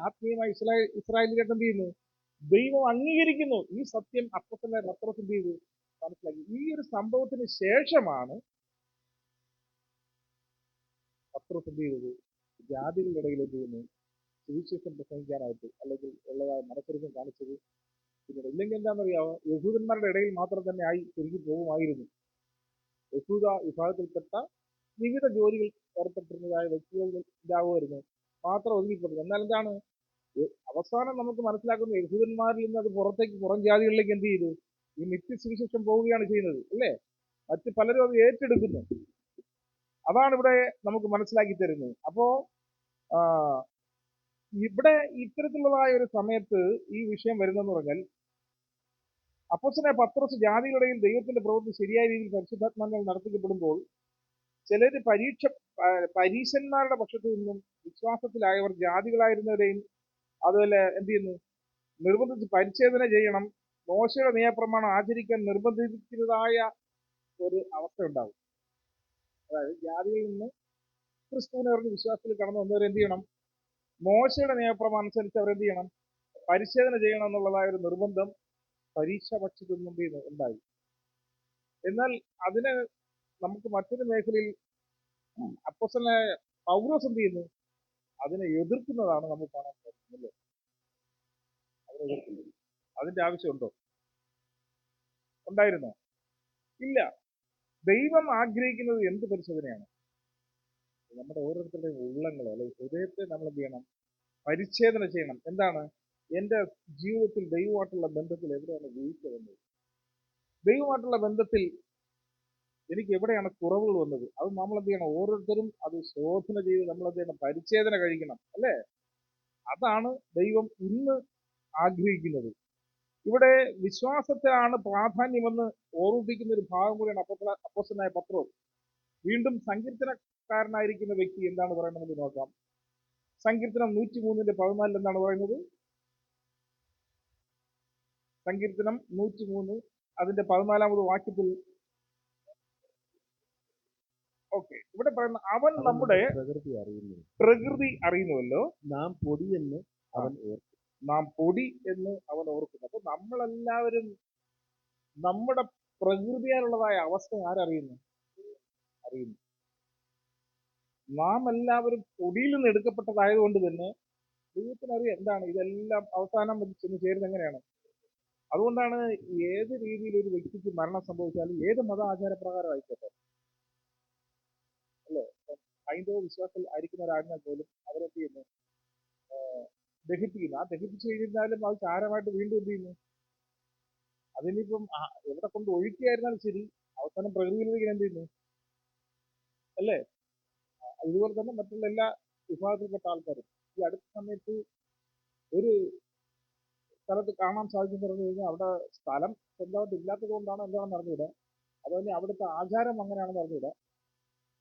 ആത്മീയമായി ഇസ്രായേലിലേക്ക് എന്ത് ചെയ്യുന്നു, ദൈവം അംഗീകരിക്കുന്നു. ഈ സത്യം അപ്പോസ്തലനായ പത്രോസ് എന്ത് ചെയ്തു, മനസ്സിലാക്കി. ഈ ഒരു സംഭവത്തിന് ശേഷമാണ് പത്രോസ് എന്ത് ചെയ്തത്, ജാതികളുടെ ഇടയിൽ എന്ത് ചെയ്യുന്നു, സുവിശേഷം പ്രസംഗിക്കാനായിട്ട് അല്ലെങ്കിൽ ഉള്ളതായ മനസ്സൊരുക്കം കാണിച്ചത്. പിന്നീട് ഇല്ലെങ്കിൽ എന്താണെന്നറിയാമോ, യഹൂദന്മാരുടെ ഇടയിൽ മാത്രം തന്നെ ആയി ചുരുങ്ങി പോകുമായിരുന്നു. യഹൂദ വിഭാഗത്തിൽപ്പെട്ട വിവിധ ജോലികൾ ഏർപ്പെട്ടിരുന്നതായ വ്യക്തികൾ ഇതാവുമായിരുന്നു, മാത്രം ഒതുങ്ങിപ്പെടുന്നു. എന്നാൽ എന്താണ്, അവസാനം നമുക്ക് മനസ്സിലാക്കുന്ന യഹൂദന്മാരിൽ നിന്ന് അത് പുറം ജാതികളിലേക്ക് എന്ത് ചെയ്തു, ഈ നിത്യസുവിശേഷം പോവുകയാണ് ചെയ്യുന്നത്, അല്ലേ? മറ്റ് പലരും അത് ഏറ്റെടുക്കുന്നു. അതാണ് ഇവിടെ നമുക്ക് മനസ്സിലാക്കി തരുന്നത്. അപ്പോ ഇവിടെ ഇത്തരത്തിലുള്ളതായ ഒരു സമയത്ത് ഈ വിഷയം വരുന്നെന്ന് പറഞ്ഞാൽ, അപ്പോസ്തലനായ പത്രോസ് ജാതികളുടെയിൽ ദൈവത്തിന്റെ പ്രവൃത്തി ശരിയായ രീതിയിൽ പരിശുദ്ധാത്മാവിനാൽ നടത്തിക്കപ്പെടുമ്പോൾ ചിലര് പരീശന്മാരുടെ പക്ഷത്തു നിന്നും വിശ്വാസത്തിലായവർ ജാതികളായിരുന്നവരെയും അതുപോലെ എന്ത് ചെയ്യുന്നു, നിർബന്ധിച്ച് പരിച്ഛേദന ചെയ്യണം, മോശയുടെ നിയമപ്രമാണം ആചരിക്കാൻ നിർബന്ധിക്കുന്നതായ ഒരു അവസ്ഥ ഉണ്ടാകും. അതായത് ജാതിയിൽ നിന്ന് ക്രിസ്തുവിനെ പറഞ്ഞ് വിശ്വാസത്തിൽ കടന്നു വന്നവർ എന്ത് ചെയ്യണം, മോശയുടെ നിയമപ്രമാണം അനുസരിച്ച് അവരെന്ത് ചെയ്യണം, പരിച്ഛേദന ചെയ്യണം എന്നുള്ളതായ ഒരു നിർബന്ധം പരീക്ഷ പക്ഷത്തു നിന്നും ഉണ്ടായി. എന്നാൽ അതിന് നമുക്ക് മറ്റൊരു മേഖലയിൽ അപ്പോസ്തലനായ പൗലോസ് എന്ത് ചെയ്യുന്നു, അതിനെ എതിർക്കുന്നതാണ് നമുക്ക് കാണാൻ സാധിക്കുന്നത്. അതിനെ എതിർക്കുന്നത് അതിന്റെ ആവശ്യമുണ്ടോ? ഉണ്ടായിരുന്നോ? ഇല്ല. ദൈവം ആഗ്രഹിക്കുന്നത് എന്ത് പരിശോധനയാണ്? നമ്മുടെ ഓരോരുത്തരുടെയും ഉള്ളങ്ങളെ അല്ലെങ്കിൽ ഹൃദയത്തെ നമ്മൾ എന്ത് ചെയ്യണം? പരിച്ഛേദന ചെയ്യണം. എന്താണ്? എൻ്റെ ജീവിതത്തിൽ ദൈവമായിട്ടുള്ള ബന്ധത്തിൽ എവിടെയാണ് വീഴ്ച വന്നത്? ദൈവമായിട്ടുള്ള ബന്ധത്തിൽ എനിക്ക് എവിടെയാണ് കുറവുകൾ വന്നത്? അത് നമ്മൾ എന്ത് ചെയ്യണം? ഓരോരുത്തരും അത് ശോധന ചെയ്ത് നമ്മൾ എന്ത് ചെയ്യണം? പരിച്ഛേദന കഴിക്കണം, അല്ലേ? അതാണ് ദൈവം ഇന്ന് ആഗ്രഹിക്കുന്നത്. ഇവിടെ വിശ്വാസത്തിലാണ് പ്രാധാന്യമെന്ന് ഓർമ്മിപ്പിക്കുന്ന ഒരു ഭാഗം കൂടിയാണ് അപ്പോസ്തലനായ പത്രോസ്. വീണ്ടും സങ്കീർത്തനക്കാരനായിരിക്കുന്ന വ്യക്തി എന്താണ് പറയുന്നത് നോക്കാം. സങ്കീർത്തനം 103:14 എന്താണ് പറയുന്നത്? സങ്കീർത്തനം 103 അതിന്റെ 14ാമത് വാക്യത്തിൽ ഇവിടെ പറയുന്ന അവൻ നമ്മുടെ പ്രകൃതി അറിയുന്നുവല്ലോ, നാം പൊടിയെന്ന് അവൻ ഓർക്കും. നാം പൊടി എന്ന് അവൻ ഓർക്കുന്നു. അപ്പൊ നമ്മളെല്ലാവരും നമ്മുടെ പ്രകൃതിയാലുള്ളതായ അവസ്ഥ ആരറിയുന്നു? അറിയുന്നു. നാം എല്ലാവരും പൊടിയിൽ നിന്ന് എടുക്കപ്പെട്ടതായതുകൊണ്ട് തന്നെ ദൈവത്തിന് അറിയാം എന്താണ് ഇതെല്ലാം അവസാനം ചെന്ന് ചേരുന്നത് എങ്ങനെയാണ്. അതുകൊണ്ടാണ് ഏത് രീതിയിൽ ഒരു വ്യക്തിക്ക് മരണം സംഭവിച്ചാലും ഏത് മത ആചാരപ്രകാരം ആയിക്കോട്ടെ, അല്ലേ, ഹൈന്ദവ വിശ്വാസത്തിൽ ആയിരിക്കുന്ന ഒരാളിനെ പോലും അവരെന്ത് ചെയ്യുന്നു? ദഹിപ്പിക്കുന്നു. ആ ദഹിപ്പിച്ചു കഴിഞ്ഞാലും അത് ചാരമായിട്ട് വീണ്ടും എന്ത് ചെയ്യുന്നു? അതിനിപ്പം എവിടെ കൊണ്ട് ഒഴുക്കിയായിരുന്നാലും ശരി, അവസാനം പ്രകൃതിയിലേക്ക് എന്ത് ചെയ്യുന്നു? അല്ലേ? ഇതുപോലെ തന്നെ മറ്റുള്ള എല്ലാ വിഭാഗത്തിൽപ്പെട്ട ആൾക്കാരും ഈ അടുത്ത സമയത്ത് ഒരു സ്ഥലത്ത് കാണാൻ സാധിച്ചെന്ന് പറഞ്ഞു കഴിഞ്ഞാൽ അവിടെ സ്ഥലം സ്വന്തമായിട്ട് ഇല്ലാത്തത് കൊണ്ടാണ് എന്താണെന്ന് അറിഞ്ഞൂടെ, അതുപോലെ അവിടുത്തെ ആചാരം അങ്ങനെയാണെന്ന് അറിഞ്ഞൂടെ,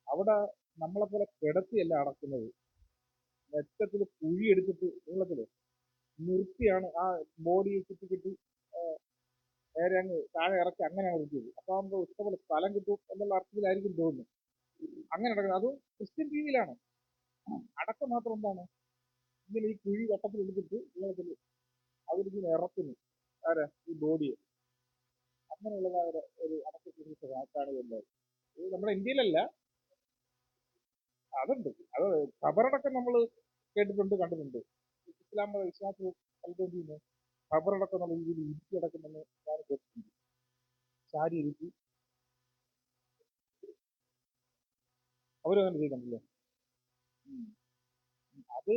അവിടെ നമ്മളെപ്പോലെ കിടത്തിയല്ല അടക്കുന്നത്, നെറ്റത്തിൽ കുഴി എടുത്തിട്ട് നീളത്തിൽ നിർത്തിയാണ് ആ ബോഡിയെ ചുറ്റി നേരെ അങ്ങ് താഴെ ഇറക്കി അങ്ങനെയാണ് വൃത്തിയത്. അപ്പൊ നമുക്ക് ഇഷ്ടംപോലെ സ്ഥലം കിട്ടും എന്നുള്ള അർത്ഥത്തിലായിരിക്കും തോന്നുന്നു. അങ്ങനെ നടക്കുന്നത് അത് ക്രിസ്ത്യൻ രീതിയിലാണ്. അടക്കം മാത്രം എന്താണ്? ഇങ്ങനെ ഈ കുഴി വട്ടത്തിൽ എടുത്തിട്ട് നീളത്തിൽ അതിലിങ്ങനെ ഇറക്കുന്നു ആരാ? ഈ ബോഡിയെ. അങ്ങനെയുള്ളതായ ഒരു അടക്കത്തിന് കാണുകയുണ്ടായി. ഇത് നമ്മുടെ ഇന്ത്യയിലല്ല, അതുണ്ട്. അത് ഖബറടക്കം നമ്മൾ കേട്ടിട്ടുണ്ട്, കണ്ടിട്ടുണ്ട്. ഇസ്ലാം മത വിശ്വാസവും എന്ത് ചെയ്യുന്നു? ഖബറടക്കം എന്നുള്ള രീതിയിൽ ഇരുത്തി അടക്കുമെന്ന് ഞാൻ കേട്ടിട്ടുണ്ട്. ചാരി ഇരുത്തി അവരങ്ങനെ ചെയ്യുന്നുണ്ടല്ലോ. അത്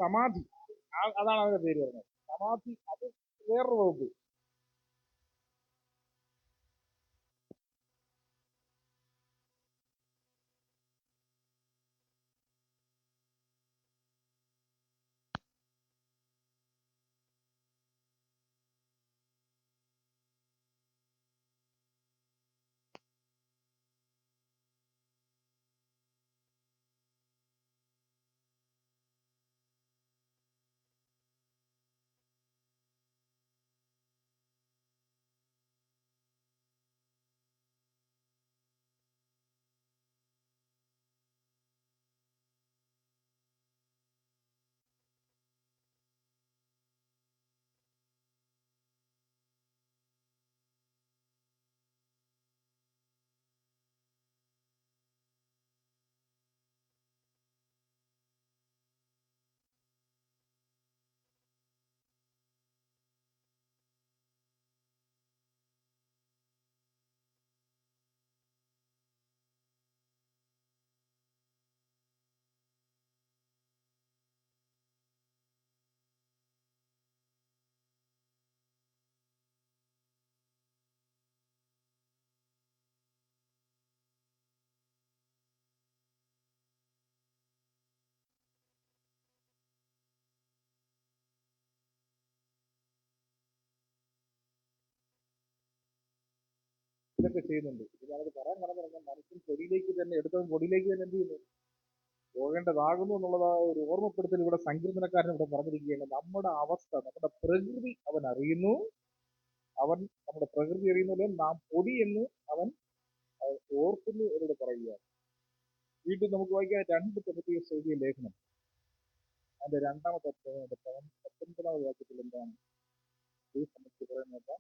സമാധി, അതാണ് അതിന്റെ പേര് പറഞ്ഞത്. സമാധി അത് വേറൊരു വകുപ്പ്. ഇതൊക്കെ ചെയ്യുന്നുണ്ട്. ഇത് ഞാനത് പറയാൻ പറഞ്ഞാൽ മനുഷ്യൻ പൊടിയിലേക്ക് തന്നെ എടുത്തത് പൊടിയിലേക്ക് തന്നെ എന്ത് ചെയ്യുന്നു? പോകേണ്ടതാകുന്നു എന്നുള്ളതായ ഒരു ഓർമ്മപ്പെടുത്തൽ ഇവിടെ സങ്കീർത്തനക്കാരൻ ഇവിടെ പറഞ്ഞിരിക്കുകയാണ്. നമ്മുടെ അവസ്ഥ, നമ്മുടെ പ്രകൃതി അവൻ അറിയുന്നു. അവൻ നമ്മുടെ പ്രകൃതി അറിയുന്നല്ലോ, നാം പൊടി എന്ന് അവൻ ഓർക്കുന്നു എന്നോട് പറയുകയാണ്. വീണ്ടും നമുക്ക് വായിക്കാൻ 2 തിമോഥെയോസ് എഴുതിയ ലേഖനം അതിന്റെ 2-ാമത്തെ 19-ാമത് വാക്യത്തിൽ എന്താണ് ഈ സംബന്ധിച്ച് പറയുന്നത്?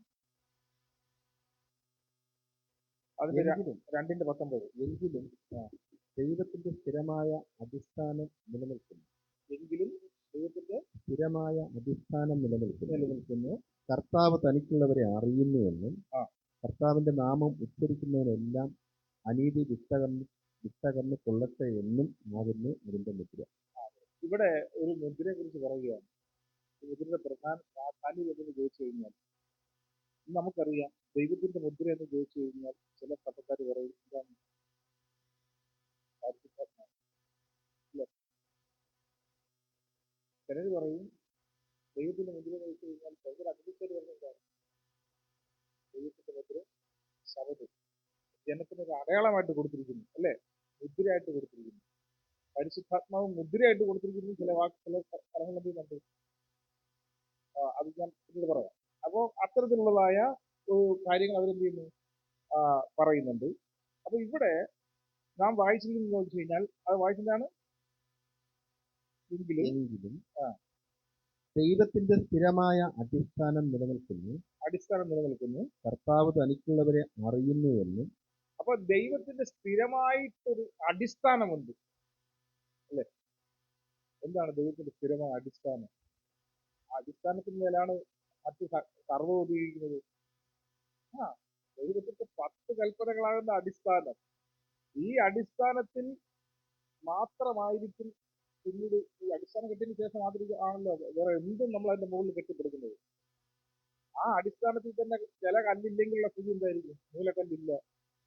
അതിന്റെ 2:19 എങ്കിലും ദൈവത്തിന്റെ സ്ഥിരമായ അടിസ്ഥാനം നിലനിൽക്കുന്നു. എങ്കിലും ദൈവത്തിന്റെ സ്ഥിരമായ അടിസ്ഥാനം നിലനിൽക്കുന്നു. നിലനിൽക്കുന്നു. കർത്താവ് തനിക്കുള്ളവരെ അറിയുന്നുവെന്നും ആ. കർത്താവിന്റെ നാമം ഉച്ചരിക്കുന്നവനെല്ലാം അനീതി വിട്ടകർന്ന് കൊള്ളട്ടെ എന്നും ആകുന്നു അതിന്റെ മുദ്ര. ഇവിടെ ഒരു മുദ്രയെ കുറിച്ച് പറയുകയാണ്. ഈ മുദ്രയുടെ പ്രധാന പ്രാധാന്യം എന്ന് ചോദിച്ചു കഴിഞ്ഞാൽ, നമുക്കറിയാം ദൈവത്തിന്റെ മുദ്ര എന്ന് ചോദിച്ചു കഴിഞ്ഞാൽ ചില സഭക്കാർ പറയും ഇതാണ് പരിശുദ്ധാത്മാവ്. ഇല്ലേ? ചിലർ പറയും ദൈവത്തിന്റെ മുദ്ര എന്ന് ചോദിച്ചു കഴിഞ്ഞാൽ ഭയങ്കര അഗ്നിച്ചേരി പറഞ്ഞിട്ടാണ് ദൈവത്തിന്റെ മുദ്ര ശബദം ജനത്തിന് ഒരു അടയാളമായിട്ട് കൊടുത്തിരിക്കുന്നു, അല്ലേ? മുദ്രയായിട്ട് കൊടുത്തിരിക്കുന്നു. പരിശുദ്ധാത്മാവ് മുദ്രയായിട്ട് കൊടുത്തിരിക്കുന്നു. ചില സ്ഥലങ്ങളിൽ എന്ത് ചെയ്യുന്നുണ്ട്, അത് ഞാൻ പിന്നീട് പറയാം. അപ്പോൾ അത്തരത്തിലുള്ളതായ കാര്യങ്ങൾ അവരെന്ത് ചെയ്യുന്നു, പറയുന്നുണ്ട്. അപ്പൊ ഇവിടെ നാം വായിച്ചിരിക്കുന്നത് ചോദിച്ചു കഴിഞ്ഞാൽ അത് വായിക്കുന്നതാണ് എങ്കിലും ദൈവത്തിന്റെ സ്ഥിരമായ അടിസ്ഥാനം നിലനിൽക്കുന്നു. കർത്താവ് തനിക്കുള്ളവരെ അറിയുന്നുവെന്നും. അപ്പൊ ദൈവത്തിന്റെ സ്ഥിരമായിട്ടൊരു അടിസ്ഥാനമുണ്ട്, അല്ലെ? എന്താണ് ദൈവത്തിന്റെ സ്ഥിരമായ അടിസ്ഥാനം? ആ അടിസ്ഥാനത്തിന് മേലാണ് മറ്റ് സർവ്വം ഉപയോഗിക്കുന്നത്. ദൈവത്തിന്റെ 10 കൽപ്പനകളാകുന്ന അടിസ്ഥാനം. ഈ അടിസ്ഥാനത്തിൽ മാത്രമായിരിക്കും പിന്നീട് ഈ അടിസ്ഥാനം കെട്ടിയതിന് ശേഷം ആണല്ലോ വേറെ എന്തും നമ്മൾ അതിന്റെ മുകളിൽ കെട്ടിപ്പടുക്കുന്നത്. ആ അടിസ്ഥാനത്തിൽ തന്നെ ചില കല്ലില്ലെങ്കിലുള്ള സ്ഥിതി എന്തായിരിക്കും? മൂലക്കല്ലില്ല,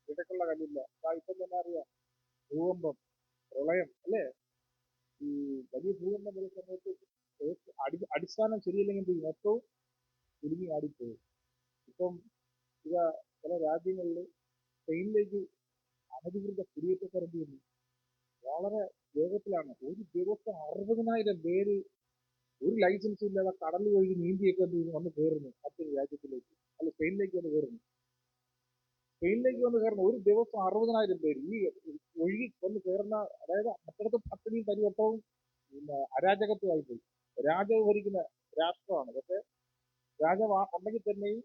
ഇടയ്ക്കുള്ള കല്ലില്ല. ഇപ്പം തന്നെ അറിയാം, ഭൂകമ്പം, പ്രളയം, അല്ലേ? ഈ വലിയ ഭൂകമ്പം വരുന്ന സമയത്ത് അടിസ്ഥാനം ശരിയല്ലെങ്കിൽ മൊത്തവും കുടുങ്ങി ആടിപ്പോയി. ഇപ്പം ചില രാജ്യങ്ങളിൽ സ്പെയിനിലേക്ക് അനധികൃത കുടിയേറ്റക്കാർ എന്ത് ചെയ്യുന്നു, വളരെ വേഗത്തിലാണ്. ഒരു ദിവസം 60,000 പേര് ഒരു ലൈസൻസും ഇല്ലാതെ കടൽ വഴി നീന്തിയൊക്കെ എന്ത് ചെയ്യുന്നു വന്ന് കയറുന്നു മറ്റൊരു രാജ്യത്തിലേക്ക്, അല്ല സ്പെയിനിലേക്ക് വന്ന് കയറുന്നു. ഒരു ദിവസം 60,000 പേര് ഈ ഒഴുകി വന്ന് കയറുന്ന, അതായത് മറ്റിടത്ത് പട്ടിണിയും പരിവട്ടവും പിന്നെ അരാജകത്വമായി പോയി. രാജാവ് ഭരിക്കുന്ന രാഷ്ട്രമാണ്. പക്ഷെ രാജാവ് ഉണ്ടെങ്കിൽ തന്നെയും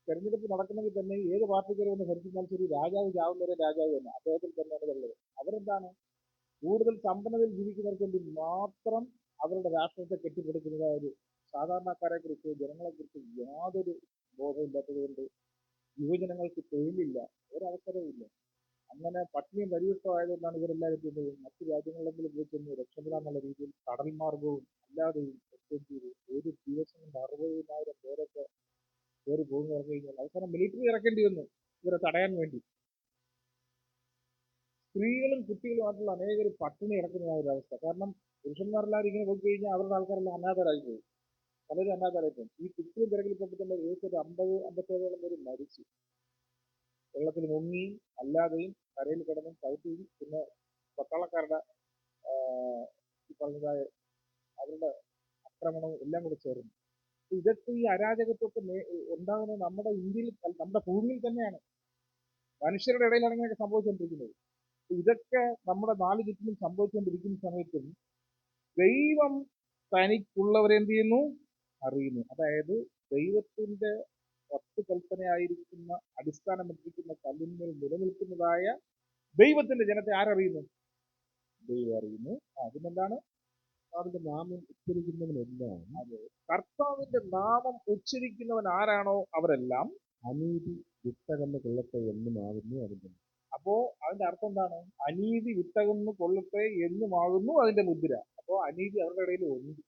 തെരഞ്ഞെടുപ്പ് നടക്കണമെങ്കിൽ തന്നെയും ഏത് പാർട്ടിക്കാരെ ഒന്ന് ഭരിച്ചാൽ ശരി, രാജാവ് ചാവുന്നവരെ രാജാവ് തന്നെ അദ്ദേഹത്തിൽ തന്നെയാണ് ഉള്ളത്. അവരെന്താണ്, കൂടുതൽ സമ്പന്നതയിൽ ജീവിക്കുന്നവർക്ക് വേണ്ടി മാത്രം അവരുടെ രാഷ്ട്രത്തെ കെട്ടിപ്പടുക്കുന്നതായ ഒരു സാധാരണക്കാരെ കുറിച്ച് ജനങ്ങളെ കുറിച്ച് യാതൊരു ബോധമില്ലാത്തത് കൊണ്ട് യുവജനങ്ങൾക്ക് തൊഴിലില്ല, ഒരവസരവും ഇല്ല. അങ്ങനെ പട്ടിണിയും പരിവട്ടമായതുകൊണ്ടാണ് ഇവരെല്ലാവരും ചെയ്യുന്നത് മറ്റു രാജ്യങ്ങളിലെങ്കിലും പോയി ചെന്ന് രക്ഷപ്പെടാന്നുള്ള രീതിയിൽ കടൽ മാർഗവും അല്ലാതെയും ഒരു ദിവസം കൊണ്ട് 60,000 പേരൊക്കെ കയറി പോകുന്നു പറഞ്ഞു കഴിഞ്ഞാൽ അവസാനം മിലിറ്ററി ഇറക്കേണ്ടി വന്നു ഇവരെ തടയാൻ വേണ്ടി. സ്ത്രീകളും കുട്ടികളുമായിട്ടുള്ള അനേകർ പട്ടിണി ഇറക്കുന്നതായ ഒരു അവസ്ഥ. കാരണം പുരുഷന്മാരെല്ലാവരും ഇങ്ങനെ പോയി കഴിഞ്ഞാൽ അവരുടെ ആൾക്കാരെല്ലാം അനാഥരായി പോകും, പലരും അനാഥരായി പോകും. ഈ കുട്ടിയും തിരക്കിൽപ്പെട്ടപ്പോൾ തന്നെ ഏകദേശം 50-57 പേര് മരിച്ചു. വെള്ളത്തിൽ മുങ്ങിയും അല്ലാതെയും കരയിൽ കിടന്നും ചവിട്ടിയും പിന്നെ പട്ടാളക്കാരുടെ ഈ പറഞ്ഞതായ അവരുടെ ആക്രമണവും എല്ലാം കൂടെ ചേർന്നു. ഇതൊക്കെ ഈ അരാജകത്വത്തെ ഉണ്ടാകുന്നത് നമ്മുടെ ഇന്ത്യയിൽ, നമ്മുടെ ഭൂമിയിൽ തന്നെയാണ്. മനുഷ്യരുടെ ഇടയിലാണ് ഇങ്ങനെയൊക്കെ സംഭവിച്ചുകൊണ്ടിരിക്കുന്നത്. ഇതൊക്കെ നമ്മുടെ നാല് ചുറ്റിലും സംഭവിച്ചുകൊണ്ടിരിക്കുന്ന സമയത്തും ദൈവം തനിക്കുള്ളവരെ എന്ത് ചെയ്യുന്നു, അറിയുന്നു. അതായത് ദൈവത്തിന്റെ 10 കൽപ്പനയായിരിക്കുന്ന അടിസ്ഥാനമിട്ടിരിക്കുന്ന കല്ലിന്മേൽ നിലനിൽക്കുന്നതായ ദൈവത്തിന്റെ ജനത്തെ ആരറിയുന്നു? ദൈവം അറിയുന്നു. പിന്നെന്താണ്? കർത്താവിന്റെ നാമം ഉച്ചരിക്കുന്നവനെല്ലാം. അതെ, കർത്താവിന്റെ നാമം ഉച്ചരിക്കുന്നവൻ ആരാണോ അവരെല്ലാം അനീതി വിട്ടകന്ന് കൊള്ളട്ടെ എന്നുമാകുന്നു അതിന്റെ. അപ്പോ അതിന്റെ അർത്ഥം എന്താണ്? അനീതി വിട്ടകന്ന് കൊള്ളട്ടെ എന്നുമാകുന്നു അതിന്റെ മുദ്ര. അപ്പോ അനീതി അവരുടെ ഇടയിൽ ഉണ്ട്.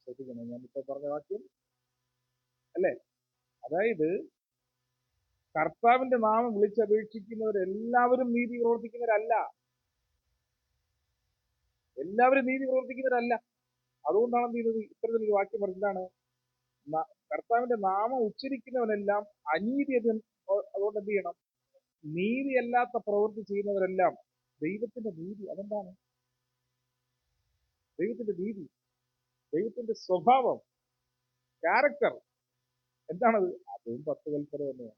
ശ്രദ്ധിക്കണം, ഞാനിപ്പോ പറഞ്ഞ വാക്യം അല്ലേ? അതായത് കർത്താവിന്റെ നാമം വിളിച്ചപേക്ഷിക്കുന്നവരെല്ലാവരും നീതി പ്രവർത്തിക്കുന്നവരല്ല. എല്ലാവരും നീതി പ്രവർത്തിക്കുന്നവരല്ല. അതുകൊണ്ടാണ് എന്ത് ചെയ്യുന്നത്, ഇത്തരത്തിലൊരു വാക്യം പറഞ്ഞതാണ്, കർത്താവിന്റെ നാമം ഉച്ചരിക്കുന്നവനെല്ലാം അനീതി. അതുകൊണ്ട് എന്ത് ചെയ്യണം? നീതിയല്ലാത്ത പ്രവൃത്തി ചെയ്യുന്നവരെല്ലാം. ദൈവത്തിന്റെ നീതി അതെന്താണ്? ദൈവത്തിന്റെ നീതി, ദൈവത്തിന്റെ സ്വഭാവം, ക്യാരക്ടർ എന്താണത്? അതും 10 കൽപ്പന തന്നെയാണ്.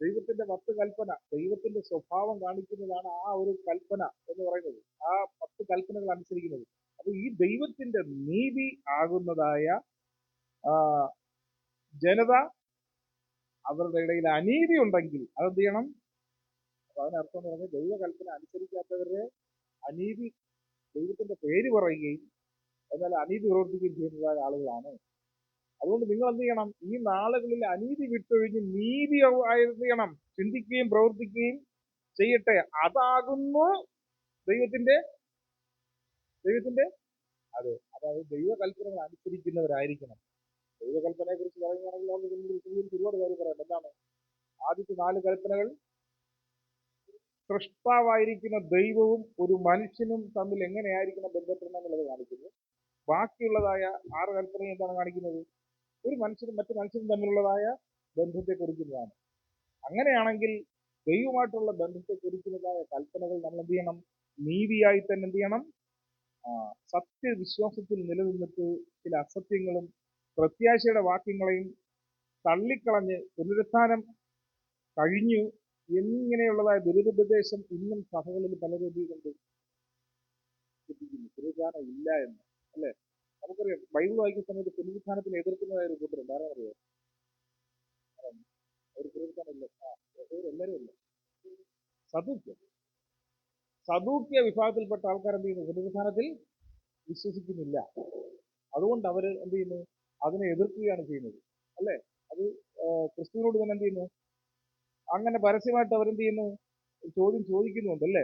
ദൈവത്തിന്റെ 10 കൽപ്പന, ദൈവത്തിന്റെ സ്വഭാവം കാണിക്കുന്നതാണ് ആ ഒരു കൽപ്പന എന്ന് പറയുന്നത്, ആ 10 കൽപ്പനകൾ അനുസരിക്കുന്നത്. അപ്പൊ ഈ ദൈവത്തിന്റെ നീതി ആകുന്നതായ ജനത അവരുടെ ഇടയിൽ അനീതി ഉണ്ടെങ്കിൽ അതെന്ത് ചെയ്യണം? അപ്പൊ അതിനർത്ഥം എന്ന് പറഞ്ഞാൽ ദൈവകൽപ്പന അനുസരിക്കാത്തവരെ അനീതി ദൈവത്തിന്റെ പേര് പറയുകയും എന്നാൽ അനീതി പ്രവർത്തിക്കുകയും ചെയ്യുന്നതായ ആളുകളാണ്. അതുകൊണ്ട് നിങ്ങൾ എന്ത് ചെയ്യണം? ഈ നാളുകളിൽ അനീതി വിട്ടൊഴിഞ്ഞ് നീതി എന്ത് ചെയ്യണം? ചിന്തിക്കുകയും പ്രവർത്തിക്കുകയും ചെയ്യട്ടെ. അതാകുന്നു ദൈവത്തിന്റെ അതെ, അതായത് ദൈവകൽപ്പനകൾ അനുസരിക്കുന്നവരായിരിക്കണം. ദൈവകൽപ്പനയെ കുറിച്ച് പറയുകയാണെങ്കിൽ നമുക്ക് ഒരുപാട് കാര്യം പറയാം. എന്താണ് ആദ്യത്തെ 4 കൽപ്പനകൾ? സൃഷ്ടാവായിരിക്കുന്ന ദൈവവും ഒരു മനുഷ്യനും തമ്മിൽ എങ്ങനെയായിരിക്കണം ബന്ധപ്പെടണം എന്നുള്ളത് കാണിക്കുന്നു. ബാക്കിയുള്ളതായ 6 കൽപ്പനയും എന്താണ് കാണിക്കുന്നത്? ഒരു മനുഷ്യനും മറ്റു മനുഷ്യനും തമ്മിലുള്ളതായ ബന്ധത്തെ കുറിക്കുന്നതാണ്. അങ്ങനെയാണെങ്കിൽ ദൈവമായിട്ടുള്ള ബന്ധത്തെ കുറിക്കുന്നതായ കൽപ്പനകൾ നമ്മൾ എന്ത് ചെയ്യണം? നീതിയായി തന്നെ എന്ത് ചെയ്യണം? സത്യവിശ്വാസത്തിൽ നിലനിന്നിട്ട് ചില അസത്യങ്ങളും പ്രത്യാശയുടെ വാക്യങ്ങളെയും തള്ളിക്കളഞ്ഞ് പുനരുത്ഥാനം കഴിഞ്ഞു എന്നിങ്ങനെയുള്ളതായ ദുരിതോപദേശം ഇന്നും സഭകളിൽ പലരും കൊണ്ട് പുനരുത്ഥാനം ഇല്ല എന്ന്. അല്ലെ? നമുക്കറിയാം, ബൈബിൾ വായിക്കുന്ന സമയത്ത് പുനരുത്ഥാനത്തിന് എതിർക്കുന്നതായ ഒരു കൂട്ടരുണ്ട്. ആരാ അറിയോ? ഒരു പുനരുത്ഥാനം ഇല്ല, എല്ലാവരും ഇല്ല. സദൂക്യ വിഭാഗത്തിൽപ്പെട്ട ആൾക്കാർ എന്ത് ചെയ്യുന്നു? പുനരുത്ഥാനത്തിൽ വിശ്വസിക്കുന്നില്ല. അതുകൊണ്ട് അവർ എന്ത് ചെയ്യുന്നു? അതിനെ എതിർക്കുകയാണ് ചെയ്യുന്നത്. അല്ലെ? അത് ക്രിസ്തുവിനോട് തന്നെ എന്ത് ചെയ്യുന്നു? അങ്ങനെ പരസ്യമായിട്ട് അവരെന്ത് ചെയ്യുന്നു? ചോദ്യം ചോദിക്കുന്നുണ്ട്. അല്ലേ?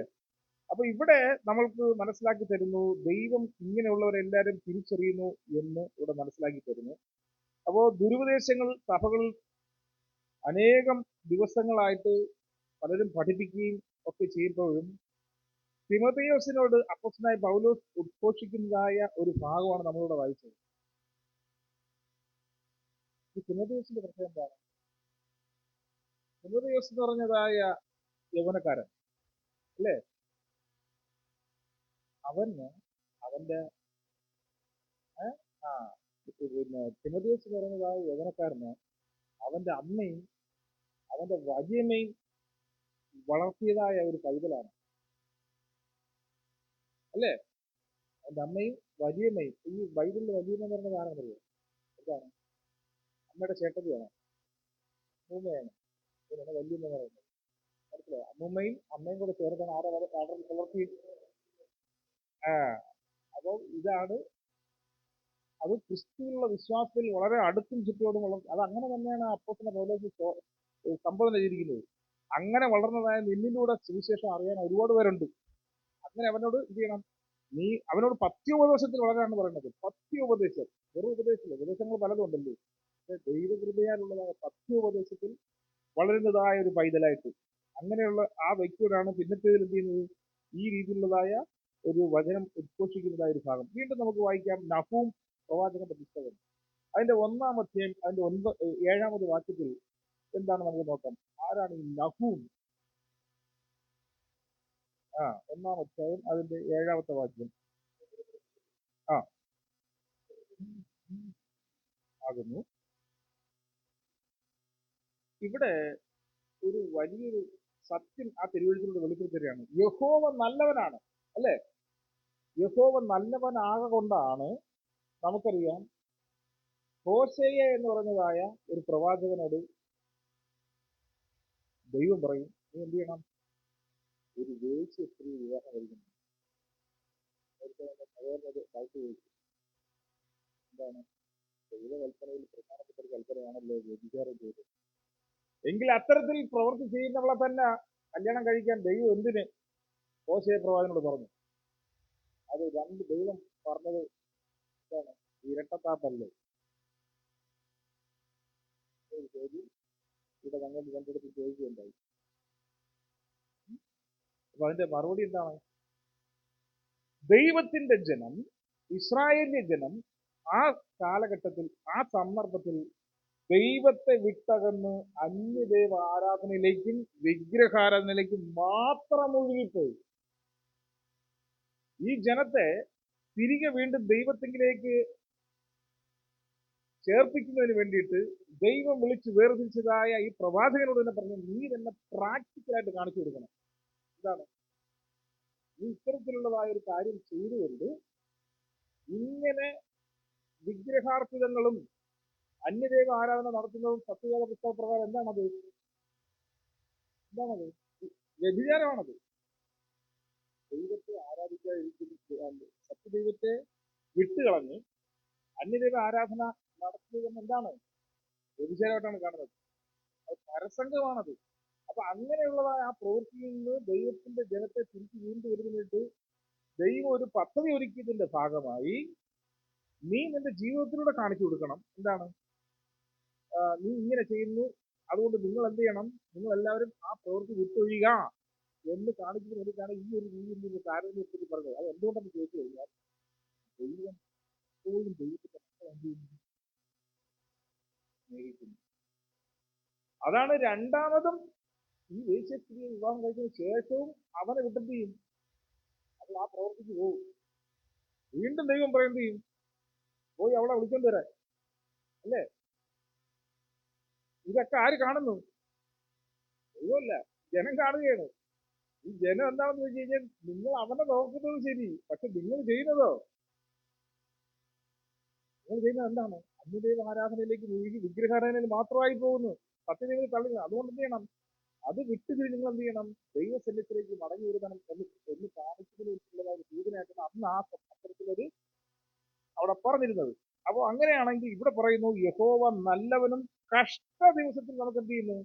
അപ്പൊ ഇവിടെ നമ്മൾക്ക് മനസ്സിലാക്കി തരുന്നു, ദൈവം ഇങ്ങനെയുള്ളവരെല്ലാവരും തിരിച്ചറിയുന്നു എന്ന് ഇവിടെ മനസ്സിലാക്കി തരുന്നു. അപ്പോൾ ദുരുപദേശങ്ങൾ സഭകളിൽ അനേകം ദിവസങ്ങളായിട്ട് പലരും പഠിപ്പിക്കുകയും ഒക്കെ ചെയ്യുമ്പോഴും തിമോഥെയോസിനോട് അപ്പോസ്തലനായ പൗലോസ് ഉദ്ഘോഷിക്കുന്നതായ ഒരു ഭാഗമാണ് നമ്മളിവിടെ വായിച്ചത്. ഈ തിമോഥെയോസിന്റെ പ്രശ്നം എന്താണ്? തിമോഥെയോസ് എന്ന് പറഞ്ഞതായ യൗവനക്കാരൻ, അല്ലേ? അവന് അവന്റെ പിന്നെ തിമോഥെയോസ് എന്ന് പറയുന്നതായ യൗവനക്കാരന് അവന്റെ അമ്മയും അവന്റെ വലിയമ്മയും വളർത്തിയതായ ഒരു പൈതലാണ്. അല്ലേ? അവന്റെ അമ്മയും വലിയമ്മയും. ഈ ബൈബിളിൽ വലിയമ്മ എന്ന് പറഞ്ഞ ആണെന്നറിയോ? എന്താണ്? അമ്മയുടെ ചേട്ടത്തിയാണ്, അമ്മൂമ്മയാണ് വലിയമ്മ എന്ന് പറയുന്നത്. മനസ്സിലായോ? അമ്മൂമ്മയും അമ്മയും കൂടെ ചേർത്താണ് ആരെ വളർത്തി. അപ്പോൾ ഇതാണ് അത് ക്രിസ്തുവിനുള്ള വിശ്വാസത്തിൽ വളരെ അടുത്തും ചുറ്റോടും അത് അങ്ങനെ തന്നെയാണ് അപ്പോസ്തലൻ പൗലോസ് സംബോധന ചെയ്തിരിക്കുന്നത്. അങ്ങനെ വളർന്നതായ നിന്നിലൂടെ സുവിശേഷം അറിയാൻ ഒരുപാട് പേരുണ്ട്. അങ്ങനെ അവനോട് എന്ത് ചെയ്യണം? നീ അവനോട് പത്യോപദേശത്തിൽ വളരാനാണ് പറയുന്നത്. പത്യോപദേശം, വെറും ഉപദേശമില്ല. ഉപദേശങ്ങൾ പലതും ഉണ്ടല്ലോ. പക്ഷെ ദൈവകൃപയാലുള്ളതായ പത്യോപദേശത്തിൽ വളരുന്നതായ ഒരു പൈതലായിട്ട് അങ്ങനെയുള്ള ആ വ്യക്തിയോടാണ് പിന്നത്തേതിൽ എന്ത് ചെയ്യുന്നത്? ഈ രീതിയിലുള്ളതായ ഒരു വചനം ഉദ്ഘോഷിക്കുന്നതായ ഒരു ഭാഗം. വീണ്ടും നമുക്ക് വായിക്കാം നഹൂം പ്രവാചകന്റെ പുസ്തകം. അതിന്റെ 1-ാം അധ്യായം അതിന്റെ 7-ാമത് വാക്യത്തിൽ എന്താണ് നമുക്ക് നോക്കാം. ആരാണ് ഈ നഹൂം? 1-ാം അധ്യായം അതിന്റെ 7-ാമത്തെ വാക്യം ആകുന്നു. ഇവിടെ ഒരു വലിയൊരു സത്യം ആ തിരുവഴുത്തിലൂടെ വെളിപ്പെടുത്തുകയാണ്. യഹോവ നല്ലവനാണ്. അല്ലേ? യഹോവ നല്ലവനാകൊണ്ടാണ് നമുക്കറിയാം ഹോശേയ എന്ന് പറഞ്ഞതായ ഒരു പ്രവാചകനോട് ദൈവം പറയും, നീ എന്ത് ചെയ്യണം? ഒരു വേശ്യ സ്ത്രീ വിവാഹം കഴിക്കണം. എന്താണ്? ദൈവകൽപ്പനയിൽ പ്രധാനപ്പെട്ട ഒരു കൽപ്പനയാണല്ലോ വ്യഭിചാരം ചെയ്തത്. എങ്കിൽ അത്തരത്തിൽ പ്രവൃത്തി ചെയ്യുന്നവളെ തന്നെ കല്യാണം കഴിക്കാൻ ദൈവം എന്തിന് ഹോശേയ പ്രവാചകനോട് പറഞ്ഞു? അത് ദൈവം പറഞ്ഞത് എന്താണ്? ഇരട്ടത്താപ്പല്ലേ? ഇവിടെ ഞങ്ങൾ രണ്ടിടത്ത് ചോദിക്കുകയുണ്ടായി. അപ്പൊ അതിന്റെ മറുപടി എന്താണ്? ദൈവത്തിന്റെ ജനം, ഇസ്രായേലിന്റെ ജനം ആ കാലഘട്ടത്തിൽ, ആ സന്ദർഭത്തിൽ ദൈവത്തെ വിട്ടകന്ന് അന്യദൈവ ആരാധനയിലേക്കും വിഗ്രഹാരാധനയിലേക്കും മാത്രം ഒഴുകിപ്പോയി. ഈ ജനത്തെ തിരികെ വീണ്ടും ദൈവത്തിലേക്ക് ചേർപ്പിക്കുന്നതിന് വേണ്ടിയിട്ട് ദൈവം വിളിച്ച് വേർതിരിച്ചതായ ഈ പ്രവാചകനോട് തന്നെ പറഞ്ഞു, നീ തന്നെ പ്രാക്ടിക്കലായിട്ട് കാണിച്ചു കൊടുക്കണം. എന്താണ്? നീ ഇത്തരത്തിലുള്ളതായ ഒരു കാര്യം ചെയ്തുകൊണ്ട് ഇങ്ങനെ വിഗ്രഹാർപ്പിതങ്ങളും അന്യദൈവ ആരാധന നടത്തുന്നതും സത്യവേദ പുസ്തകപ്രകാരം എന്താണത്? വ്യഭിചാരമാണത്. ദൈവത്തെ ആരാധിക്കാതിരിക്കുന്ന സത്യദൈവത്തെ വിട്ടുകളഞ്ഞ് അന്യദൈവ ആരാധന നടത്തുന്നത് എന്താണ്? വ്യഭിചാരമായിട്ടാണ് കാണുന്നത്. അത് പരസംഗമാണത്. അപ്പൊ അങ്ങനെയുള്ളതായ ആ പ്രവൃത്തിയിൽ നിന്ന് ദൈവത്തിന്റെ ജനത്തെ തിരിച്ചു വീണ്ടും വരുന്നതിനായിട്ട് ദൈവം ഒരു പദ്ധതി ഒരുക്കിയതിന്റെ ഭാഗമായി നീ നിന്റെ ജീവിതത്തിലൂടെ കാണിച്ചു കൊടുക്കണം. എന്താണ്? നീ ഇങ്ങനെ ചെയ്യുന്നു, അതുകൊണ്ട് നിങ്ങൾ എന്ത് ചെയ്യണം? നിങ്ങൾ എല്ലാവരും ആ പ്രവൃത്തി വിട്ടൊഴിയുക എന്ന് കാണിക്കുന്ന വേണ്ടിയിട്ടാണ് ഈ ഒരു രീതിയിൽ താരതമ്യത്തിൽ പറഞ്ഞത്. അത് എന്തുകൊണ്ടെന്ന് ചോദിച്ചു കഴിഞ്ഞാൽ ദൈവം എപ്പോഴും ദൈവത്തിന്റെ മക്കളെ എന്ത് ചെയ്യുന്നു? സ്നേഹിക്കുന്നു. അതാണ് രണ്ടാമതും ഈ വേശ്യസ്ത്രീയെ വിവാഹം കഴിച്ചതിന് ശേഷവും അവനെ വിട്ടെന്ത് ചെയ്യും? അപ്പോൾ ആ പ്രവൃത്തിക്ക് പോകും. വീണ്ടും ദൈവം പറയും എന്ത് ചെയ്യും? പോയി അവളെ വിളിച്ചോണ്ട് വരാൻ. അല്ലേ? ഇതൊക്കെ ആര് കാണുന്നു? ദൈവമല്ല, ജനം കാണുകയാണ്. ഈ ജനം എന്താണെന്ന് ചോദിച്ചു കഴിഞ്ഞാൽ നിങ്ങൾ അവനെ നോക്കുന്നത് ശരി, പക്ഷെ നിങ്ങൾ ചെയ്യുന്നത് എന്താണ്? അന്യദൈവ ആരാധനയിലേക്ക് മുഴുകി വിഗ്രഹാരാധനയിൽ മാത്രമായി പോകുന്നു. സത്യദൈവത്തെ തള്ളുക. അതുകൊണ്ട് എന്ത് ചെയ്യണം? അത് വിട്ടുതിരിഞ്ഞ് നിങ്ങൾ എന്ത് ചെയ്യണം? ദൈവസന്നിധിയിലേക്ക് മടങ്ങി വരുത്തണം എന്ന് കാണിക്കുന്നതിനുള്ളതായ ഒരു സൂചനയായിട്ടാണ് അന്ന് ആ അത്തരത്തിലൊരു അവിടെ പറഞ്ഞിരുന്നത്. അപ്പോൾ അങ്ങനെയാണെങ്കിൽ ഇവിടെ പറയുന്നു യഹോവ നല്ലവനും കഷ്ട ദിവസത്തിൽ നമുക്ക് എന്ത് ചെയ്യുന്നു?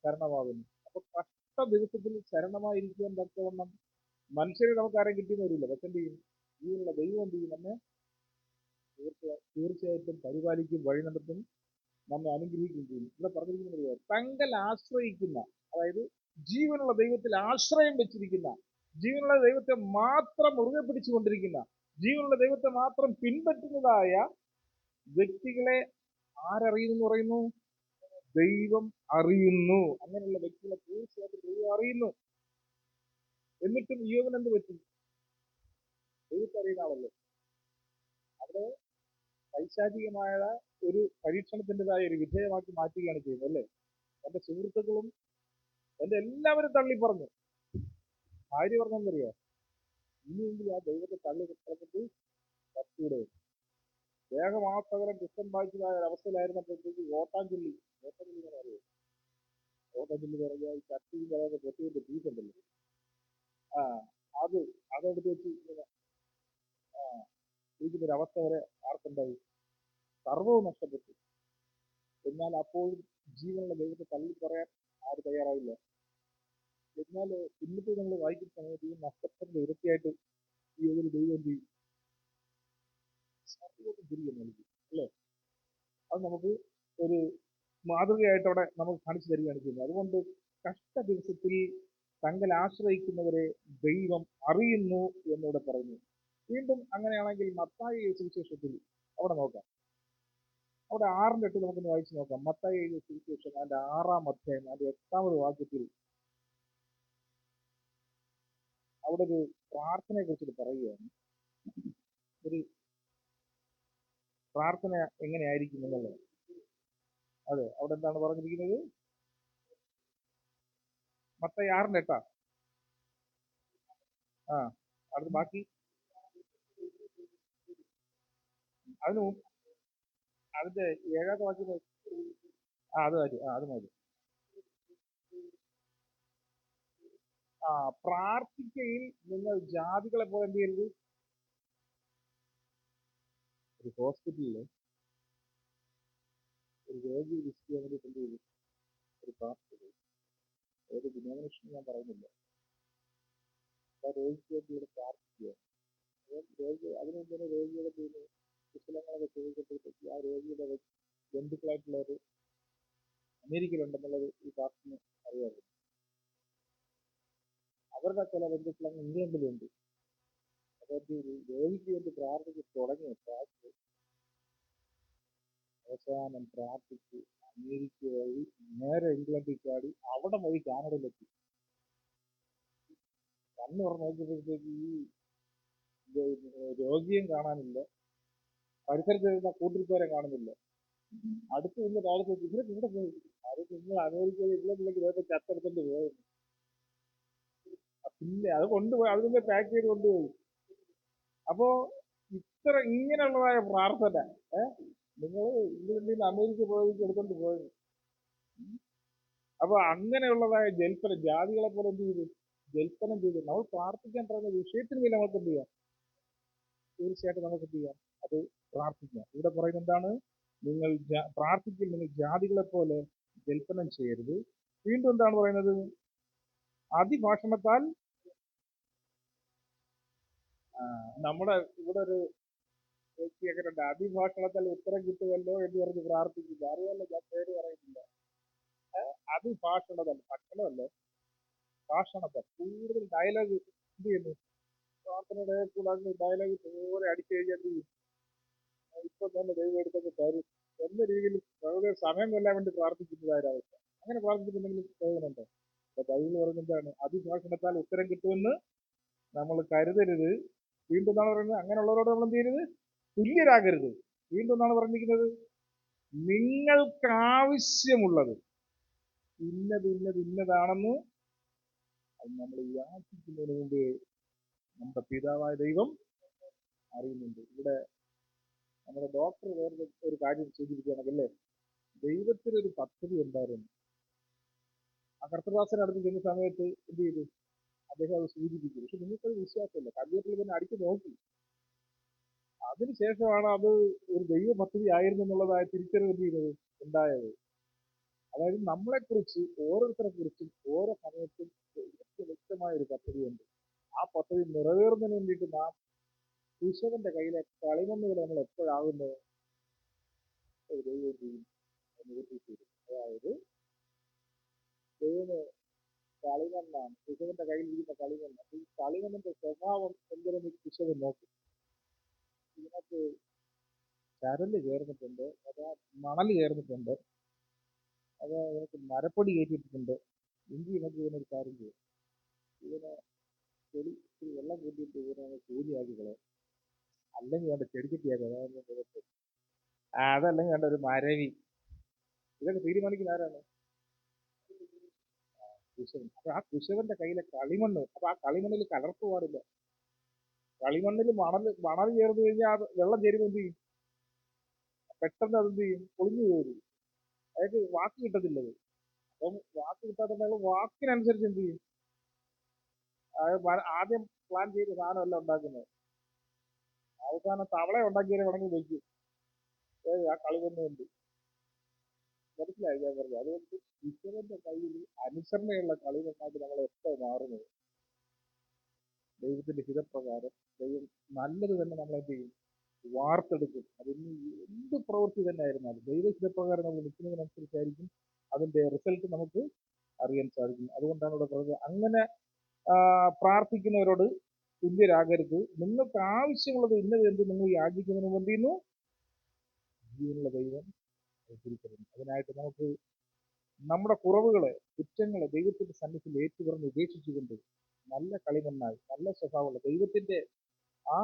ശരണമാകുന്നു. അപ്പൊ കഷ്ട ദിവസത്തിൽ ശരണമായിരിക്കാൻ തക്കവണ്ണം മനുഷ്യരെ നമുക്ക് ആരെയും കിട്ടിയെന്ന് വരില്ല. പക്ഷെ എന്ത് ചെയ്യും? ജീവനുള്ള ദൈവം എന്ത് ചെയ്യും? നമ്മെ തീർച്ചയായിട്ടും പരിപാലിക്കും, വഴി നടത്തും, നമ്മെ അനുഗ്രഹിക്കുകയും ചെയ്യും. ഇവിടെ പറഞ്ഞിരിക്കുന്നത് തങ്കൽ ആശ്രയിക്കുന്ന, അതായത് ജീവനുള്ള ദൈവത്തിൽ ആശ്രയം വെച്ചിരിക്കുന്ന, ജീവനുള്ള ദൈവത്തെ മാത്രം മുറുകെ പിടിച്ചുകൊണ്ടിരിക്കുന്ന, ജീവനുള്ള ദൈവത്തെ മാത്രം പിൻപറ്റുന്നതായ വ്യക്തികളെ ആരറിയുന്നു പറയുന്നു? ദൈവം അറിയുന്നു. അങ്ങനെയുള്ള വ്യക്തികളെ തീർച്ചയായിട്ടും ദൈവം അറിയുന്നു. എന്നിട്ടും ഇയ്യോബിന് എന്ത് പറ്റി? ദൈവത്തെ അറിയുന്ന ആളല്ലേ. അവിടെ പൈശാചികമായ ഒരു പരീക്ഷണത്തിൻ്റെതായ ഒരു വിധേയമാക്കി മാറ്റുകയാണ് ചെയ്യുന്നത്. അല്ലേ? എന്റെ സുഹൃത്തുക്കളും എന്റെ എല്ലാവരും തള്ളി പറഞ്ഞു. ഭാര്യ പറഞ്ഞെന്നറിയോ? ഇനിയെങ്കിലും ആ ദൈവത്തെ തള്ളി കളഞ്ഞിട്ട് കത്തിയുടെ ദേഹമാസകരം കൃഷ്ണൻ ബാധിച്ചതായ ഒരവസ്ഥയിലായിരുന്നപ്പോഴത്തേക്ക് ഓട്ടാഞ്ചൊല്ലി ഇങ്ങനെ അറിയോ? ഓട്ടാഞ്ചൊല്ലി പറഞ്ഞാൽ കത്തിയും പറയാതെ പൊട്ടിയുടെ പീസുണ്ടല്ലോ, അതെടുത്ത് വെച്ച് ഇങ്ങനെ ഇരിക്കുന്നൊരവസ്ഥ വരെ ആർക്കുണ്ടായി? സർവവും നഷ്ടപ്പെട്ടു. എന്നാൽ അപ്പോഴും ജീവനുള്ള ദൈവത്തെ തള്ളി പറയാൻ ആര് തയ്യാറായില്ല. എന്നാൽ ഇന്നത്തെ നമ്മൾ വായിക്കുന്ന സമയത്ത് ഈ നഷ്ടത്തിന്റെ ഇരട്ടിയായിട്ട് ഈ ഒരു ദൈവം എന്ത് ചെയ്യും? സർവ്വതും തിരികെ നൽകി. അല്ലേ? അത് നമുക്ക് ഒരു മാതൃകയായിട്ട് അവിടെ നമുക്ക് കാണിച്ചു തരികയാണ് ചെയ്യുന്നത്. അതുകൊണ്ട് കഷ്ട ദിവസത്തിൽ തങ്ങൾ ആശ്രയിക്കുന്നവരെ ദൈവം അറിയുന്നു എന്നിവിടെ പറയുന്നു. വീണ്ടും അങ്ങനെയാണെങ്കിൽ മത്തായി സുവിശേഷത്തിൽ അവിടെ നോക്കാം. അവിടെ 6:8 നമുക്കൊന്ന് വായിച്ചു നോക്കാം. മത്തായി സുവിശേഷം അതിന്റെ 6-ാം അധ്യായം അതിന്റെ 8-ാമത് വാക്യത്തിൽ അവിടെ ഒരു പ്രാർത്ഥനയെ കുറിച്ചിട്ട് പറയുകയാണ്. ഒരു പ്രാർത്ഥന എങ്ങനെയായിരിക്കും എന്നുള്ളത്. അതെ, അവിടെ എന്താണ് പറഞ്ഞിരിക്കുന്നത്? മത്തായി 6:8. അടുത്ത് ബാക്കി അതിന്റെ 7-ാമത്തെ വാക്യം. അത് മതി. പ്രാർത്ഥിക്കയിൽ നിങ്ങൾ ജാതികളെ പോലെ എന്ത് ചെയ്യരുത്? ഒരു ഹോസ്പിറ്റലില് ഒരു രോഗി വിസിറ്റ് ചെയ്യാൻ വേണ്ടി എന്ത് ചെയ്തു? ഒരു പ്രാർത്ഥന. ഏത് ഡിനോമിനേഷൻ ഞാൻ പറയുന്നില്ല. ആ രോഗിക്ക് വേണ്ടി ഇവിടെ പ്രാർത്ഥിക്കുക. അതിനുവേണ്ടി തന്നെ രോഗികളെ ചെയ്യുന്നു. കുശലങ്ങളൊക്കെ ചോദിച്ചപ്പോഴത്തേക്ക് ആ രോഗിയുടെ ബന്ധുക്കളായിട്ടുള്ളവർ അമേരിക്കയിലുണ്ടെന്നുള്ളത് ഈ പാർട്ടിന് അറിയാമല്ലോ. അവരുടെ ചില ബന്ധുക്കൾ അങ്ങ് ഇംഗ്ലണ്ടിലുണ്ട്. അതായത് രോഗിക്ക് വേണ്ടി പ്രാർത്ഥിച്ച് തുടങ്ങിയ പ്രാർത്ഥന അവസാനം പ്രാർത്ഥിച്ച് അമേരിക്ക വഴി നേരെ ഇംഗ്ലണ്ടിൽ ചാടി അവിടെ വഴി കാനഡയിലെത്തി. കണ്ണു തുറന്ന് നോക്കിയപ്പോഴത്തേക്ക് ഈ രോഗിയും കാണാനില്ല, പരിസരത്ത് വരുന്ന കൂട്ടിരിപ്പവരെ കാണുന്നില്ല. അടുത്ത് നിന്ന് കാലത്ത് ഇവരൊക്കെ ഇവിടെ പോയി, അത് നിങ്ങൾ അമേരിക്കയിൽ ഇംഗ്ലണ്ടിലേക്ക് ഇതൊക്കെ ചത്തെടുത്തോണ്ട് പോയത്. പിന്നെ അത് കൊണ്ടുപോയി അതിനെ പാക്ക് ചെയ്ത് കൊണ്ടുപോയി. അപ്പോ ഇങ്ങനെയുള്ളതായ പ്രാർത്ഥന നിങ്ങൾ ഇംഗ്ലണ്ടിൽ നിന്ന് അമേരിക്ക പോയി എടുത്തോണ്ട് പോയത്. അപ്പൊ അങ്ങനെയുള്ളതായ ജൽപ്പന ജാതികളെ പോലെ എന്ത് ചെയ്തു? ജൽപ്പനം ചെയ്ത് നമ്മൾ പ്രാർത്ഥിക്കാൻ പറയുന്ന വിഷയത്തിന് മേലെ നമുക്ക് എന്ത് ചെയ്യാം? തീർച്ചയായിട്ടും നമുക്ക് എന്ത് ചെയ്യാം? അത് പ്രാർത്ഥിക്കാം. ഇവിടെ പറയുന്നത് എന്താണ്? നിങ്ങൾ പ്രാർത്ഥിക്കൽ നിങ്ങൾ ജാതികളെ പോലെ ജൽപ്പനം ചെയ്യരുത്. വീണ്ടും എന്താണ് പറയുന്നത്? അതിഭാഷണത്താൽ നമ്മുടെ ഇവിടെ ഒരു വ്യക്തിയൊക്കെ ഉണ്ട്, അതിഭാഷണത്താൽ ഉത്തരം കിട്ടുമല്ലോ എന്ന് പറഞ്ഞ് പ്രാർത്ഥിക്കില്ല. അറിയാമല്ലോ, ഞാൻ പേര് പറയുന്നില്ല. അതിഭാഷണതൽ, ഭക്ഷണമല്ലേ, ഭാഷണത്താൽ കൂടുതൽ ഡയലോഗ് എന്ത് ചെയ്യുന്നു? പ്രാർത്ഥനയുടെ കൂടാതെ ഡയലോഗ് പോലെ അടിച്ചു കഴിഞ്ഞാൽ ഇപ്പൊ തന്നെ ദൈവം എടുത്തൊക്കെ തരും എന്ന രീതിയിൽ വളരെ സമയം കൊല്ലാൻ വേണ്ടി പ്രാർത്ഥിക്കുന്നതായൊരവസ്ഥ. അങ്ങനെ പ്രാർത്ഥിച്ചിട്ടുണ്ടെങ്കിൽ പ്രയോജനമുണ്ടോ? അപ്പൊ ബൈബിൾ പറയുന്നതാണ്, അതിഭാഷണത്താൽ ഉത്തരം കിട്ടുമെന്ന് നമ്മൾ കരുതരുത്. വീണ്ടും എന്നാണ് പറയുന്നത്, അങ്ങനെയുള്ളവരോട് നമ്മൾ എന്ത് ചെയ്യരുത്? തുല്യരാകരുത്. വീണ്ടും എന്നാണ് പറഞ്ഞിരിക്കുന്നത്, നിങ്ങൾക്ക് ആവശ്യമുള്ളത് ഇന്നതാണെന്ന് അത് നമ്മൾ യാചിക്കുന്നതിന് മുമ്പ് നമ്മുടെ പിതാവായ ദൈവം അറിയുന്നുണ്ട്. ഇവിടെ നമ്മുടെ ഡോക്ടർ വേറെ ഒരു കാര്യം സൂചിപ്പിക്കുകയാണെങ്കിലേ, ദൈവത്തിനൊരു പദ്ധതി ഉണ്ടായിരുന്നു. ആ കർത്തദാസന് അടുത്ത് ചെന്ന സമയത്ത് എന്ത് ചെയ്തു? അദ്ദേഹം അത് സൂചിപ്പിച്ചു. പക്ഷെ നിങ്ങൾക്കത് വിശ്വാസമില്ല. കമ്പ്യൂട്ടറിൽ തന്നെ അടിച്ചു നോക്കി. അതിനുശേഷമാണ് അത് ഒരു ദൈവ പദ്ധതി ആയിരുന്നു എന്നുള്ളതായ തിരിച്ചറിവ് എന്ത് ചെയ്യുന്നത് ഉണ്ടായത്. അതായത് നമ്മളെക്കുറിച്ച് ഓരോരുത്തരെ കുറിച്ചും ഓരോ സമയത്തും വ്യക്തമായ ഒരു പദ്ധതിയുണ്ട്. ആ പദ്ധതി നിറവേറുന്നതിന് വേണ്ടിയിട്ട് നാം ഈശ്വരന്റെ കയ്യിലെ കളിമണ്ണുകൾ നമ്മൾ എപ്പോഴാകുന്നത് ദൈവം ചെയ്യും നിവർത്തിച്ചു. അതായത് ദൈവം കളിമണ്ണാണ്, കൃഷകന്റെ കയ്യിൽ ഇരിക്കുന്ന കളിമണ്ണ്. ഈ കളിമണ്ണിന്റെ സ്വഭാവം എന്തെന്ന് കൃഷകൻ നോക്കും. ഇതിനകത്ത് ചരല് ചേർന്നിട്ടുണ്ട്, അതാ മണൽ ചേർന്നിട്ടുണ്ട്, അത് ഇതിനകത്ത് മരപ്പൊടി കയറ്റിയിട്ടുണ്ട്. എങ്കിൽ നമുക്ക് ഇതിനൊരു കാര്യം ചെയ്യും, ഇതിനെ വെള്ളം കൂട്ടിയിട്ട് ഇതിനെ കൂലിയാക്കി കളയാം, അല്ലെങ്കിൽ വേണ്ട ചെടിച്ചട്ടിയാക്കുക, അതല്ലെങ്കിൽ വേണ്ട ഒരു മരവി. ഇതൊക്കെ തീരുമാനിക്കുന്ന ആരാണ്? കുശവൻ. അപ്പൊ ആ കുശവന്റെ കയ്യിലെ കളിമണ്ണ്, അപ്പൊ ആ കളിമണ്ണിൽ കലർപ്പ് പാടില്ല. കളിമണ്ണിൽ മണൽ ചേർന്ന് കഴിഞ്ഞാൽ വെള്ളം ചേരുമ്പോൾ എന്ത് ചെയ്യും? പെട്ടെന്ന് അതെന്ത് ചെയ്യും? പൊളിഞ്ഞു പോരും. അതായത് വാക്ക് കിട്ടത്തില്ലത്. അപ്പം വാക്ക് കിട്ടാത്ത വാക്കിനനുസരിച്ച് എന്ത് ചെയ്യും? ആദ്യം പ്ലാൻ ചെയ്ത സാധനമല്ല ഉണ്ടാക്കുന്നത്, അവസാനം തവള ഉണ്ടാക്കിയാൽ വേണമെങ്കിൽ വെക്കും ആ കളിമണ്ണ് കൊണ്ട്. മനസ്സിലായി ഞാൻ പറഞ്ഞു? അതുകൊണ്ട് ഈശ്വരന്റെ കയ്യിൽ അനുസരണയുള്ള കളിമണ്ണായിട്ട് നമ്മൾ എപ്പോൾ മാറുന്നത്? ദൈവത്തിന്റെ ഹിതപ്രകാരം ദൈവം നല്ലത് തന്നെ നമ്മൾ എന്ത് ചെയ്യും? വാർത്തെടുക്കും. അതിന് എന്ത് പ്രവൃത്തി തന്നെ ആയിരുന്നാലും ദൈവഹിതപ്രകാരം നമ്മൾ നിൽക്കുന്നതിനനുസരിച്ചായിരിക്കും അതിന്റെ റിസൾട്ട് നമുക്ക് അറിയാൻ സാധിക്കും. അതുകൊണ്ടാണ് ഇവിടെ പറഞ്ഞത്, അങ്ങനെ പ്രാർത്ഥിക്കുന്നവരോട് തുല്യരാകരുത്. നിങ്ങൾക്ക് ആവശ്യമുള്ളത് ഇന്നത് എന്ത് നിങ്ങൾ യാചിക്കുന്നതിന് മുമ്പ് എന്ത് ചെയ്യുന്നു? ജീവനുള്ള ദൈവം തിരിച്ചറിയുന്നു. അതിനായിട്ട് നമുക്ക് നമ്മുടെ കുറവുകളെ, കുറ്റങ്ങളെ ദൈവത്തിന്റെ സന്നിധിയിൽ ഏറ്റുപറഞ്ഞ് ഉപേക്ഷിച്ചുകൊണ്ട് നല്ല കളിമണ്ണായി, നല്ല സ്വഭാവമുള്ള ദൈവത്തിന്റെ ആ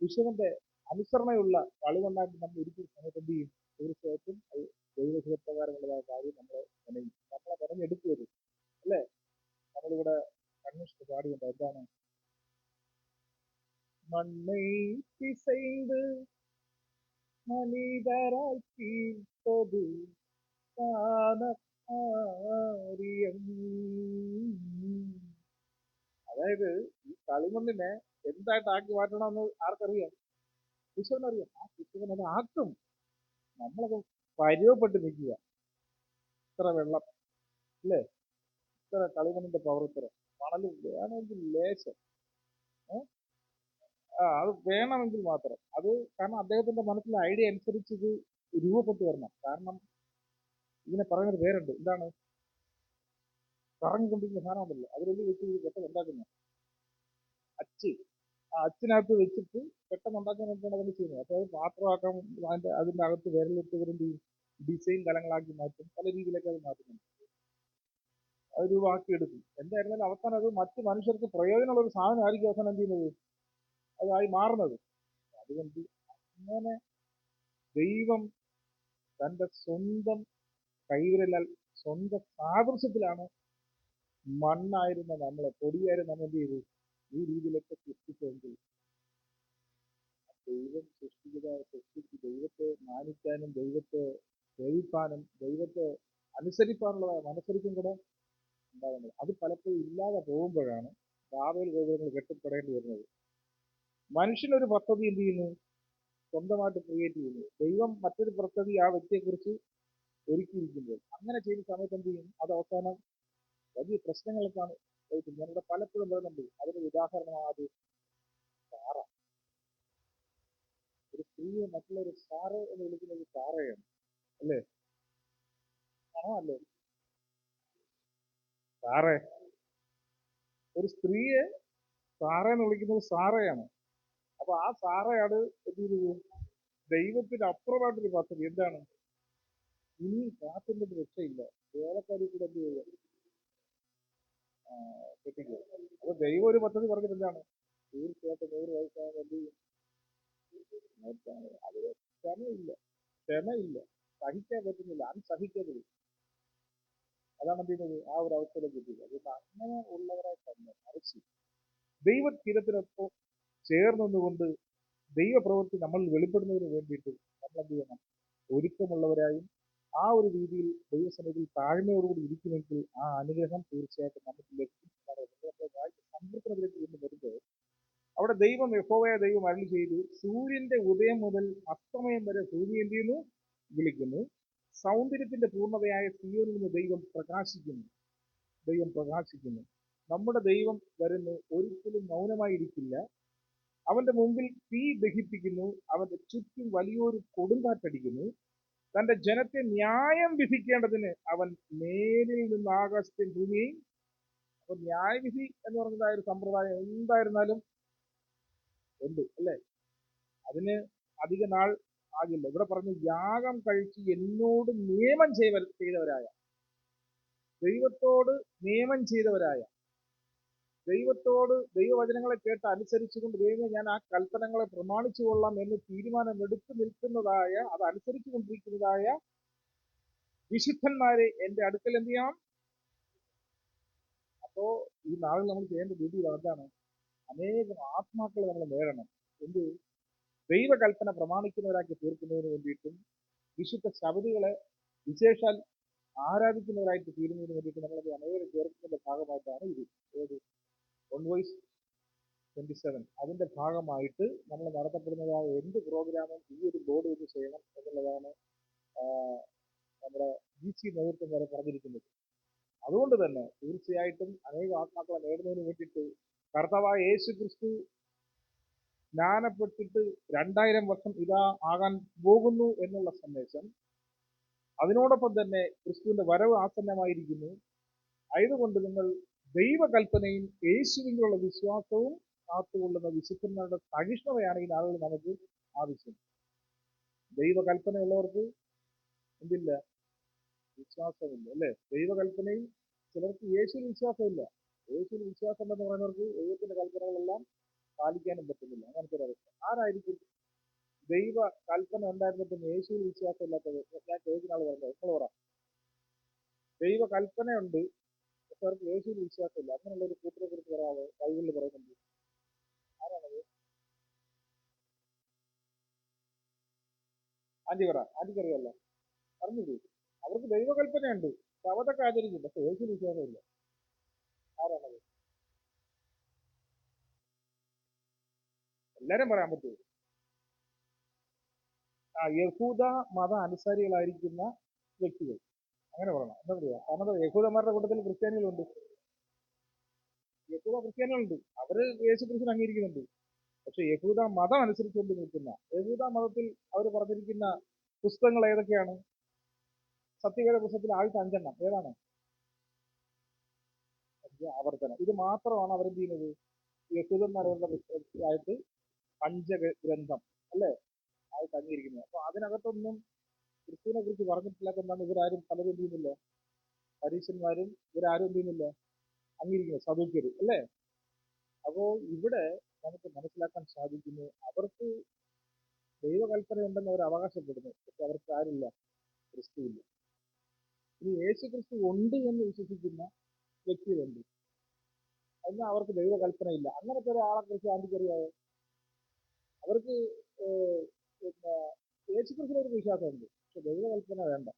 വിഷുവിന്റെ അനുസരണയുള്ള കളിമണ്ണായിട്ട് നമ്മൾ ഇരിക്കുന്ന സമയത്ത് എന്ത് ചെയ്യും? തീർച്ചയായിട്ടും അത് ദൈവഹിതപ്രകാരമുള്ളതായ കാര്യം നമ്മളെ മെനഞ്ഞെടുക്കരുത്. അല്ലേ? നമ്മളിവിടെ കൺവെൻഷൻ പാടിയുണ്ട്, എന്താണ്? മണ്ണை பிசைந்து மனிதராய் தீர்ப்பது കാര്യം. അതായത് ഈ കളിമണ്ണിനെ എന്തായിട്ട് ആക്കി മാറ്റണമെന്ന് ആർക്കറിയാം? കൃഷ്ണനറിയാം. ആ കൃഷ്ണൻ അത് ആക്കും. നമ്മളത് പരിവപ്പെട്ട് നിൽക്കുക. ഇത്ര വെള്ളം, അല്ലേ? ഇത്ര കളിമണ്ണിന്റെ പവർ, ഇത്ര മണലും വേണമെങ്കിൽ ലേശം, അത് വേണമെങ്കിൽ മാത്രം. അത് കാരണം അദ്ദേഹത്തിന്റെ മനസ്സിലെ ഐഡിയ അനുസരിച്ച് ഇത് രൂപപ്പെട്ടു വരണം. കാരണം ഇതിനെ പറയുന്നൊരു പേരുണ്ട്, എന്താണ്? കറങ്ങിക്കൊണ്ടിരിക്കുന്ന സാധനം ഉണ്ടല്ലോ, അതിലൊരു വെച്ച് പെട്ടെന്ന് ഉണ്ടാക്കുന്നത് അച്ച്. ആ അച്ചിനകത്ത് വെച്ചിട്ട് പെട്ടെന്ന് ഉണ്ടാക്കാൻ വേണ്ടിയാണ് അതിന് ചെയ്യുന്നത്. അപ്പോൾ അത് പാത്രമാക്കാൻ അതിന്റെ അകത്ത് വിരലിട്ട് ഇവരുടെ ഡിസൈൻ തലങ്ങളാക്കി മാറ്റും, പല രീതിയിലൊക്കെ അത് മാറ്റുന്നുണ്ട്, അത് രൂപമാക്കിയെടുക്കും. എന്തായിരുന്നാലും അവസാനം അത് മറ്റു മനുഷ്യർക്ക് പ്രയോജനമുള്ള ഒരു സാധനമായിരിക്കും അവസാനം എന്ത് ചെയ്യുന്നത്, അതായി മാറുന്നത്. അതുകൊണ്ട് അങ്ങനെ ദൈവം തന്റെ സ്വന്തം കൈവിരലാൽ സ്വന്തം സാദൃശ്യത്തിലാണ് മണ്ണായിരുന്ന നമ്മളെ, പൊടിയായിരുന്ന നമ്മൾ എന്ത് ചെയ്തു? ഈ രീതിയിലൊക്കെ സൃഷ്ടിച്ചെങ്കിൽ ദൈവം സൃഷ്ടിച്ച് ദൈവത്തെ മാനിക്കാനും ദൈവത്തെ സേവിപ്പാനും ദൈവത്തെ അനുസരിപ്പാനുള്ളതായ മനസ്സരിക്കും കൂടെ ഉണ്ടാകുന്നത്. അത് പലപ്പോഴും ഇല്ലാതെ പോകുമ്പോഴാണ് ബാബേൽ ഗോപുരങ്ങൾ കെട്ടിപ്പടയേണ്ടി വരുന്നത്. മനുഷ്യനൊരു പദ്ധതി എന്ത് ചെയ്യുന്നു? സ്വന്തമായിട്ട് ക്രിയേറ്റ് ചെയ്യുന്നു. ദൈവം മറ്റൊരു പദ്ധതി ആ വ്യക്തിയെക്കുറിച്ച് ഒരുക്കിയിരിക്കുമ്പോൾ അങ്ങനെ ചെയ്യുന്ന സമയത്ത് എന്ത് ചെയ്യും? അത് അവസാനം വലിയ പ്രശ്നങ്ങൾക്കാണ് പോയിട്ടുണ്ട്. ഞാനിവിടെ പലപ്പോഴും പറയുന്നുണ്ട്. അതിനൊരു ഉദാഹരണമാണ് സാറ. ഒരു സ്ത്രീയെ മറ്റുള്ളൊരു സാറ എന്ന് വിളിക്കുന്നത് സാറയാണ്, അല്ലേ? ആണോ? അല്ലേ? സാറേ, ഒരു സ്ത്രീയെ സാറ എന്ന് വിളിക്കുന്നത് സാറയാണ്. അപ്പൊ ആ സാറയാണ് എന്ത് ചെയ്തത്? ദൈവത്തിന് അപ്പുറമായിട്ടൊരു പദ്ധതി. എന്താണ്? ഇനി കാത്തിൻ്റെ രക്ഷയില്ല, വേലക്കാരി കൂടെ എന്ത് ചെയ്യുക? കെട്ടിക്കുക. അപ്പൊ ദൈവം ഒരു പദ്ധതി പറഞ്ഞിട്ട് എന്താണ്? തീർച്ചയായിട്ടും 100 വയസ്സാകുമ്പോൾ എന്ത് ചെയ്യും? അത് ക്ഷമയില്ല, ക്ഷമയില്ല, സഹിക്കാൻ പറ്റുന്നില്ല, അൺസഹിക്കരുത്. അതാണ് എന്ത് ചെയ്യുന്നത്? ആ ഒരു അവസ്ഥയിലേക്ക് എത്തിയത്. അതുകൊണ്ട് അങ്ങനെ ഉള്ളവരെ തന്നെ മറിച്ച് ദൈവത്തിരത്തിനൊപ്പം ചേർന്നുകൊണ്ട് ദൈവപ്രവൃത്തി നമ്മൾ വെളിപ്പെടുന്നതിന് വേണ്ടിയിട്ട് നമ്മൾ എന്ത് ചെയ്യണം? ഒരുക്കമുള്ളവരായും ആ ഒരു രീതിയിൽ ദൈവസന്നിധിയിൽ താഴ്മയോടുകൂടി ഇരിക്കുമെങ്കിൽ ആ അനുഗ്രഹം തീർച്ചയായിട്ടും നമുക്ക് ലഭിക്കും. സമുദ്രത്തിലേക്ക് വീണ്ടും വരുമ്പോൾ അവിടെ ദൈവം യഹോവയായ ദൈവം അരുളി ചെയ്തു, സൂര്യന്റെ ഉദയം മുതൽ അസ്തമയം വരെ സൂര്യൻ എന്ത് ചെയ്യുന്നു? വിളിക്കുന്നു. സൗന്ദര്യത്തിന്റെ പൂർണ്ണതയായ സിയോനിൽ നിന്ന് ദൈവം പ്രകാശിക്കുന്നു. ദൈവം പ്രകാശിക്കുന്നു. നമ്മുടെ ദൈവം വരുന്നു, ഒരിക്കലും മൗനമായിരിക്കില്ല. അവന്റെ മുമ്പിൽ തീ ദഹിപ്പിക്കുന്നു, അവന്റെ ചുറ്റും വലിയൊരു കൊടുങ്കാറ്റടിക്കുന്നു. തന്റെ ജനത്തെ ന്യായം വിധിക്കേണ്ടതിന് അവൻ മേലിൽ നിന്ന് ആകാശത്തെയും ഭൂമിയെയും. അപ്പൊ ന്യായവിധി എന്ന് പറയുന്നതായ ഒരു സമ്പ്രദായം എന്തായിരുന്നാലും ഉണ്ട്, അല്ലേ? അതിന് അധിക നാൾ ആകില്ല. ഇവിടെ പറഞ്ഞു, യാഗം കഴിച്ച് എന്നോട് നിയമം ചെയ്തവരായ, ദൈവത്തോട് നിയമം ചെയ്തവരായ, ദൈവത്തോട് ദൈവവചനങ്ങളെ കേട്ട് അനുസരിച്ചുകൊണ്ട് ദൈവം ഞാൻ ആ കൽപ്പനകളെ പ്രമാണിച്ചു കൊള്ളാം എന്ന് തീരുമാനം എടുത്തു നിൽക്കുന്നതായ, അത് അനുസരിച്ചു കൊണ്ടിരിക്കുന്നതായ വിശുദ്ധന്മാരെ എന്റെ അടുക്കൽ എന്ത് ചെയ്യണം? അപ്പോ ഈ നാളിൽ നമ്മൾ ചെയ്യേണ്ട ജോലി എന്താണ്? അനേകം ആത്മാക്കളെ നമ്മൾ നേടണം. എന്ത്? ദൈവകൽപ്പന പ്രമാണിക്കുന്നവരാക്കി തീർക്കുന്നതിന് വേണ്ടിയിട്ടും വിശുദ്ധ ശബദികളെ വിശേഷാൽ ആരാധിക്കുന്നവരായിട്ട് തീരുന്നതിന് വേണ്ടിയിട്ട് നമ്മളത് അനേകം ചേർക്കുന്നതിന്റെ ഭാഗമായിട്ടാണ് ഇത്. ഏത്? 1 Voice 27 അതിന്റെ ഭാഗമായിട്ട് നമ്മൾ നടത്തപ്പെടുന്നതായ എന്ത് പ്രോഗ്രാമും ഈ ഒരു ബോർഡ് വെച്ച് ചെയ്യണം എന്നുള്ളതാണ് നമ്മുടെ GC നേതൃത്വം വരെ പറഞ്ഞിരിക്കുന്നത്. അതുകൊണ്ട് തന്നെ തീർച്ചയായിട്ടും അനേക ആത്മാക്കളെ നേടുന്നതിന് വേണ്ടിയിട്ട് കർത്താവായ യേശു ക്രിസ്തു സ്നാനപ്പെട്ടിട്ട് 2000 വർഷം ഇതാ ആകാൻ പോകുന്നു എന്നുള്ള സന്ദേശം, അതിനോടൊപ്പം തന്നെ ക്രിസ്തുവിന്റെ വരവ് ആസന്നമായിരിക്കുന്നു. ആയതുകൊണ്ട് നിങ്ങൾ ദൈവകൽപ്പനയും യേശുവിലുള്ള വിശ്വാസവും കാത്തുകൊള്ളുന്ന വിശുദ്ധന്മാരുടെ സഹിഷ്ണുതയാണ് ഈ നാളുകളിൽ നമുക്ക് ആവശ്യം. ദൈവകൽപ്പനയുള്ളവർക്ക് എന്തില്ല? വിശ്വാസമില്ല, അല്ലേ? ദൈവകൽപ്പനയിൽ ചിലർക്ക് യേശുവിൽ വിശ്വാസമില്ല. യേശുവിൽ വിശ്വാസം എന്ന് പറയുന്നവർക്ക് ദൈവത്തിന്റെ കൽപ്പനകളെല്ലാം പാലിക്കാനും പറ്റുന്നില്ല. അങ്ങനത്തെ ഒരു അവസ്ഥ. ആരായിരിക്കും ദൈവ കൽപ്പന ഉണ്ടായിരുന്നിട്ടും യേശുവിൽ വിശ്വാസം ഇല്ലാത്തത്? ഞാൻ ചോദിക്കുന്ന ആൾ പറഞ്ഞത് നിങ്ങൾ പറ. ദൈവ കൽപ്പനയുണ്ട്, പക്ഷെ അവർക്ക് യേശുവിൽ വിശ്വാസമില്ല. അങ്ങനെയുള്ള ഒരു കൂട്ടരെ കുറിച്ച് പറയാതെ ബൈബിളിൽ പറയുന്നുണ്ട്. ആരാണത്? ആന്റി പറ. ആന്റിക്കറിയല്ല, അറിഞ്ഞില്ലേ? അവർക്ക് ദൈവകൽപ്പനയുണ്ട്, ശബദമൊക്കെ ആചരിക്കും, പക്ഷെ യേശുവിൽ വിശ്വാസമില്ല. ആരാണത്? എല്ലാരും പറയാൻ പറ്റുമോ? യഹൂദ മത അനുസാരികളായിരിക്കുന്ന വ്യക്തികൾ, അങ്ങനെ പറയണം. എന്താ പറയുക? കാരണം യഹൂദന്മാരുടെ കൂട്ടത്തിൽ ക്രിസ്ത്യാനികളുണ്ട്, യഹൂദ ക്രിസ്ത്യാനികളുണ്ട്. അവര് യേശു ക്രിസ്തുവിനെ അംഗീകരിക്കുന്നുണ്ട്. പക്ഷെ യഹൂദ മതം അനുസരിച്ചുകൊണ്ട് നിൽക്കുന്ന, യഹൂദ മതത്തിൽ അവർ പറഞ്ഞിരിക്കുന്ന പുസ്തകങ്ങൾ ഏതൊക്കെയാണ്? സത്യവേദ പുസ്തകത്തിൽ ആദ്യത്തെ 5 എണ്ണം ഏതാണ്? ആവർത്തനം. ഇത് മാത്രമാണ് അവരെന്ത് ചെയ്യുന്നത്? യഹൂദന്മാരുടെ ആയിട്ട് പഞ്ചഗ്രന്ഥം, അല്ലേ, ആയിട്ട് അംഗീകരിക്കുന്നത്. അപ്പൊ അതിനകത്തൊന്നും ക്രിസ്തുവിനെ കുറിച്ച് പറഞ്ഞിട്ടില്ലാത്തതാണ് ഇവരാരും പലരും എന്ത് ചെയ്യുന്നില്ല? പരീശന്മാരും ഇവരാരും എന്ത് ചെയ്യുന്നില്ല? അംഗീകരിക്കുന്നത് സദൂക്യര്, അല്ലേ? അപ്പോ ഇവിടെ നമുക്ക് മനസ്സിലാക്കാൻ സാധിക്കുന്നു, അവർക്ക് ദൈവകൽപ്പന ഉണ്ടെന്ന് അവർ അവകാശപ്പെടുന്നു, പക്ഷെ അവർക്ക് ആരില്ല? ക്രിസ്തുവില്ല. ഇനി യേശു ക്രിസ്തു ഉണ്ട് എന്ന് വിശ്വസിക്കുന്ന വ്യക്തികളുണ്ട്, എന്നാൽ അവർക്ക് ദൈവകൽപ്പനയില്ല. അങ്ങനത്തെ ഒരാളെ കുറിച്ച് ആന്റിക്കറിയാവോ? അവർക്ക് പിന്നെ യേശു ക്രിസ്തുവിനൊരു വിശ്വാസമുണ്ട്, പക്ഷെ ദൈവകൽപ്പന വേണ്ട.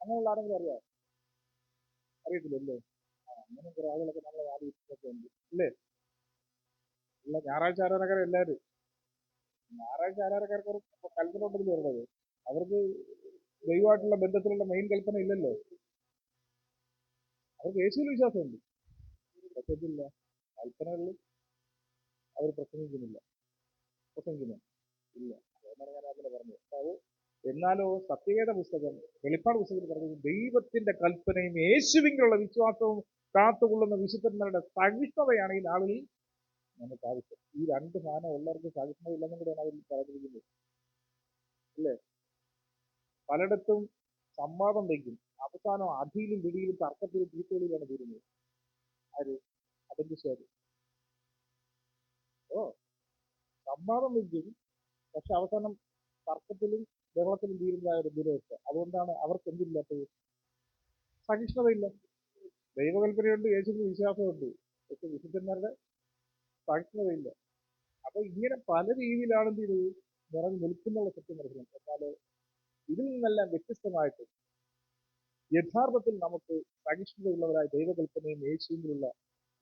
അങ്ങനെയുള്ള ആരെങ്കിലും അറിയാമോ? അറിയത്തില്ലല്ലേ? അങ്ങനെ കുറെ ആളുകളൊക്കെ നമ്മളെ ആലോചിച്ചൊക്കെ ഉണ്ട് അല്ലേ? ഉള്ള ഞായറാഴ്ച ആരാധകരെ എല്ലാവരും ഞായറാഴ്ച ആരാധകർക്ക് ഒരു കൽപ്പന ഉണ്ടെന്ന് പറയുന്നത്, അവർക്ക് ദൈവമായിട്ടുള്ള ബന്ധത്തിലുള്ള മെയിൻ കൽപ്പന ഇല്ലല്ലോ. അവർക്ക് യേശുവിൽ വിശ്വാസമുണ്ട്, പക്ഷേ ഇതില്ല, കൽപ്പനകളിൽ അവർ പ്രസംഗിക്കുന്നില്ല ഇല്ല. അതുകൊണ്ടാണ് ഞാൻ അതിൽ പറഞ്ഞത്. അത് എന്നാലോ സത്യവേദ പുസ്തകം, വെളിപ്പാട് പുസ്തകത്തിൽ പറഞ്ഞത് ദൈവത്തിന്റെ കൽപ്പനയും യേശുവിലുള്ള വിശ്വാസവും കാത്തുകൊള്ളുന്ന വിശുദ്ധന്മാരുടെ സഹിഷ്ണുതയാണ് ഈ നാളിൽ നമുക്ക് ആവശ്യം. ഈ രണ്ട് സാധനം ഉള്ളവർക്ക് സഹിഷ്ണുത ഇല്ലെന്നും കൂടെയാണ് അവർ പറഞ്ഞിരിക്കുന്നത് അല്ലേ? പലയിടത്തും സംവാദം വയ്ക്കും, അവസാനം അടിയിലും പിടിയിലും തർക്കത്തിലും ചീത്തകളിലാണ് തീരുന്നത്. ആര്? അബന്ധിച്ചാര്. സംവാദം വയ്ക്കും, പക്ഷെ അവസാനം തർക്കത്തിലും ബഹളത്തിലും തീരുന്നതായ ഒരു ദുരവസ്ഥ. അതുകൊണ്ടാണ് അവർക്ക് എന്തില്ലാത്തത്? സഹിഷ്ണുതയില്ല. ദൈവകൽപ്പനയുണ്ട്, യേശുവിന് വിശ്വാസമുണ്ട്, പക്ഷെ വിശുദ്ധന്മാരുടെ സഹിഷ്ണുതയില്ല. അപ്പൊ ഇങ്ങനെ പല രീതിയിലാണ് എന്ത് ചെയ്തത് നിറഞ്ഞു നിൽക്കുന്നുള്ള സത്യം മനസ്സിലാക്കും. എന്നാൽ ഇതിൽ നിന്നെല്ലാം വ്യത്യസ്തമായിട്ട് യഥാർത്ഥത്തിൽ നമുക്ക് സഹിഷ്ണുതയുള്ളവരായ ദൈവകൽപ്പനയും യേശുവിലുള്ള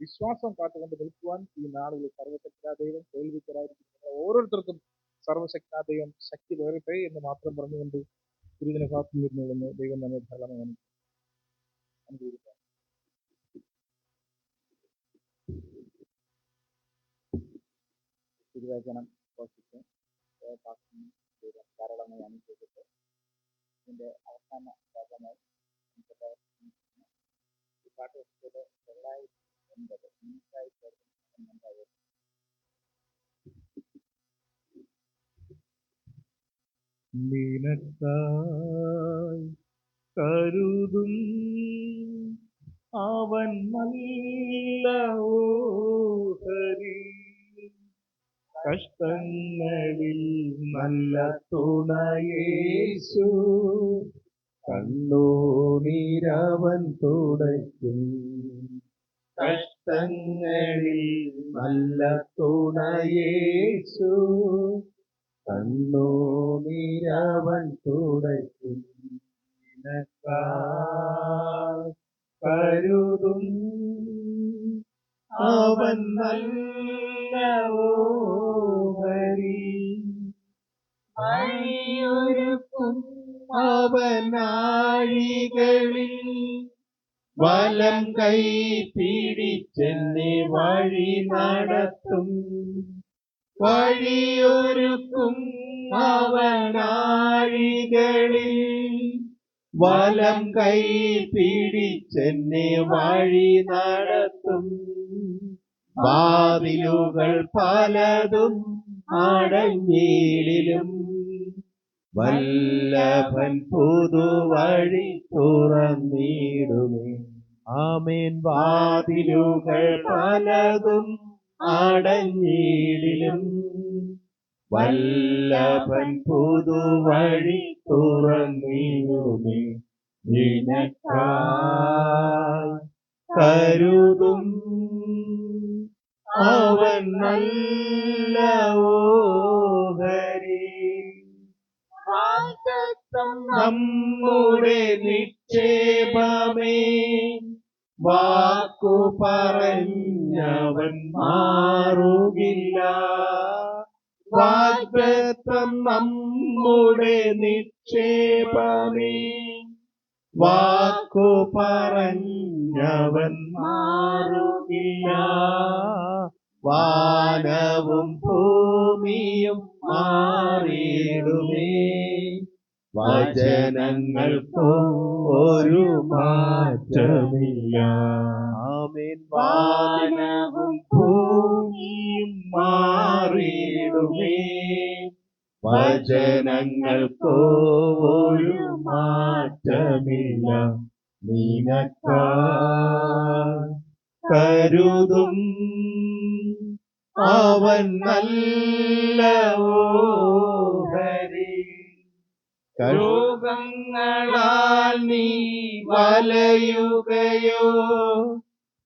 വിശ്വാസം കാത്തുകൊണ്ട് നിൽക്കുവാൻ ഈ നാളുകളിൽ സർവശക്താ ദൈവം കേൾവിക്കരായിരിക്കും ഓരോരുത്തർക്കും സർവശക്താ ദൈവം ശക്തി വേറട്ടെ എന്ന് മാത്രം പറഞ്ഞുകൊണ്ട് ഗുരുജന ഭാഗത്തിൽ നിന്നുകൊള്ളുന്നു. ദൈവം നമ്മെ ധാരാളം അനുഗ്രഹിക്കട്ടെ. തിരുവചനം വാസിച്ച് ധാരാളമായി അനുഗ്രഹിക്കട്ടെ. ഇതിന്റെ അവസാന ഭാഗമായി പാഠപുസ്തകത്തിലെ 909 നിനക്കായി കരുതും അവൻ നല്ല ഓഹരി, കഷ്ടങ്ങളിൽ നല്ല തുണയേശു, കണ്ണുനീരവൻ തുടയ്ക്കും. കഷ്ടങ്ങളിൽ നല്ല തുണയേശു, കണ്ണുനീരവൻ തുടയ്ക്കും. കരുതും അവൻ നല്ല ഓഹരി, വഴിയൊരുക്കും അവനാഴികളിൽ, വലം കൈ പിടിച്ചെന്നെ വഴി നടത്തും. വഴിയൊരുക്കും അവനാഴികളിൽ, വലം കൈ പിടിച്ചെന്നെ വഴി നടത്തും. വാതിലുകൾ പലതും അടഞ്ഞിടിലും, വല്ലഭൻ പുതുവഴി തുറന്നിടുമേ. ആമേൻ. വാതിലുകൾ പലതും അടഞ്ഞിടിലും, വല്ലഭൻ പുതുവഴി തുറന്നിടുമേ. നിനക്കായി കരുതും അവൻ നല്ല ഓഹരി, നമ്മുടെ നിക്ഷേപമേ. വാക്കു പറഞ്ഞവൻ മാറുകില്ല, വാഗ്ദത്തം നമ്മുടെ നിക്ഷേപമേ. വാക്കു പറഞ്ഞവൻ മാറുകില്ല, വാനവും ഭൂമിയും മാറിയിടുമേ. വചനങ്ങൾക്കോ ഒരു മാറ്റമില്ല. ആമേൻ. വാനവും ഭൂമിയും മാറിയിടുമേ. വചനങ്ങൾക്കോ ഒരു മാറ്റമില്ല. നിനക്കായി കരുതും അവൻ നല്ല ഓഹരി, രോഗങ്ങളാൽ നീ വലയുകയോ,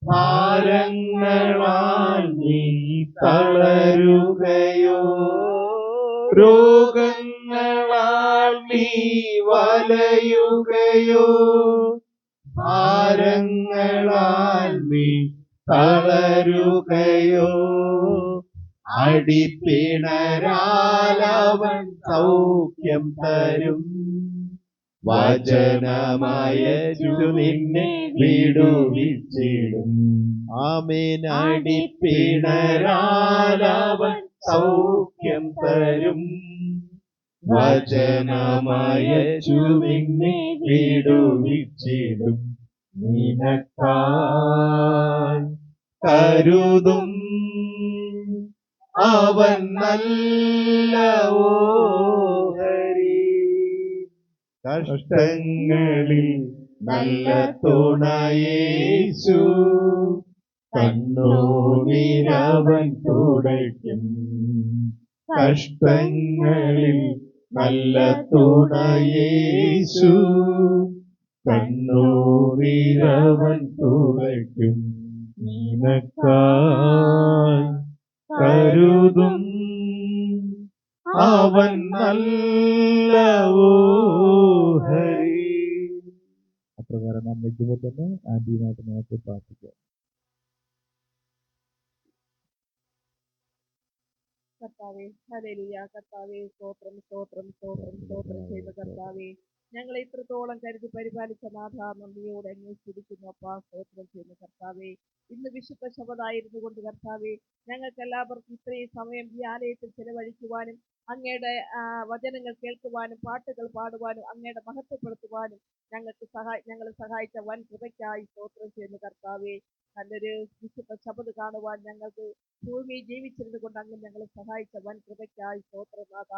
ഭാരങ്ങളാൽ നീ തളരുകയോ. രോഗങ്ങളാൽ നീ വലയുകയോ, ഭാരങ്ങളാൽ ഭാരങ്ങളാൽ നീ തളരുകയോ? അടിപ്പിണരാലവൻ സൗഖ്യം തരും. വചനമയച്ചു നിന്നെ വിടുവിച്ചിടും. ആമേൻ. അടിപ്പിണരാലവൻ സൗഖ്യം തരും. വചനമയച്ചു നിന്നെ വിടുവിച്ചിടും. നിനക്കായി കരുതും അവൻ നല്ല ഓഹരി. കഷ്ടങ്ങളിൽ നല്ല തുണയേശു. കണ്ണുനീരവൻ തുടയ്ക്കും. കഷ്ടങ്ങളിൽ നല്ല തുണയേശു. കണ്ണുനീരവൻ തുടയ്ക്കും. നിനക്കായി കരുതും അവൻ നല്ല ഓഹരി. അപ്രകാരം നാം നിൽക്കുമ്പോൾ തന്നെ ആന്റിയുമായിട്ട് നമുക്ക് പ്രാർത്ഥിക്കാം. കർത്താവേ, ഹല്ലേലൂയ. കർത്താവേ, സ്തോത്രം സ്തോത്രം സ്തോത്രം സ്തോത്രം ചെയ്ത കർത്താവേ, ഞങ്ങളെ ഇത്രത്തോളം കരുതി പരിപാലിച്ച നാഥ, നന്ദിയോടെ അങ്ങേ സ്തുതിക്കുന്നു അപ്പാ. സ്തോത്രം ചെയ്യുന്ന കർത്താവേ, ഇന്ന് വിശുദ്ധ ശബദായിരുന്നു കൊണ്ട് കർത്താവേ, ഞങ്ങൾക്ക് എല്ലാവർക്കും ഇത്രയും സമയം ഈ ആലയത്തിൽ ചെലവഴിക്കുവാനും അങ്ങയുടെ വചനങ്ങൾ കേൾക്കുവാനും പാട്ടുകൾ പാടുവാനും അങ്ങയുടെ മഹത്വപ്പെടുത്തുവാനും ഞങ്ങളെ സഹായിച്ച വൻ കൃപയ്ക്കായി സ്തോത്രം ചെയ്യുന്ന കർത്താവേ. നല്ലൊരു വിശുദ്ധ ശബദ് കാണുവാൻ ഞങ്ങൾക്ക് ഭൂമി ജീവിച്ചിരുന്നു കൊണ്ട് അങ്ങ് ഞങ്ങളെ സഹായിച്ച വൻ കൃപയ്ക്കായി സ്തോത്രനാഥ.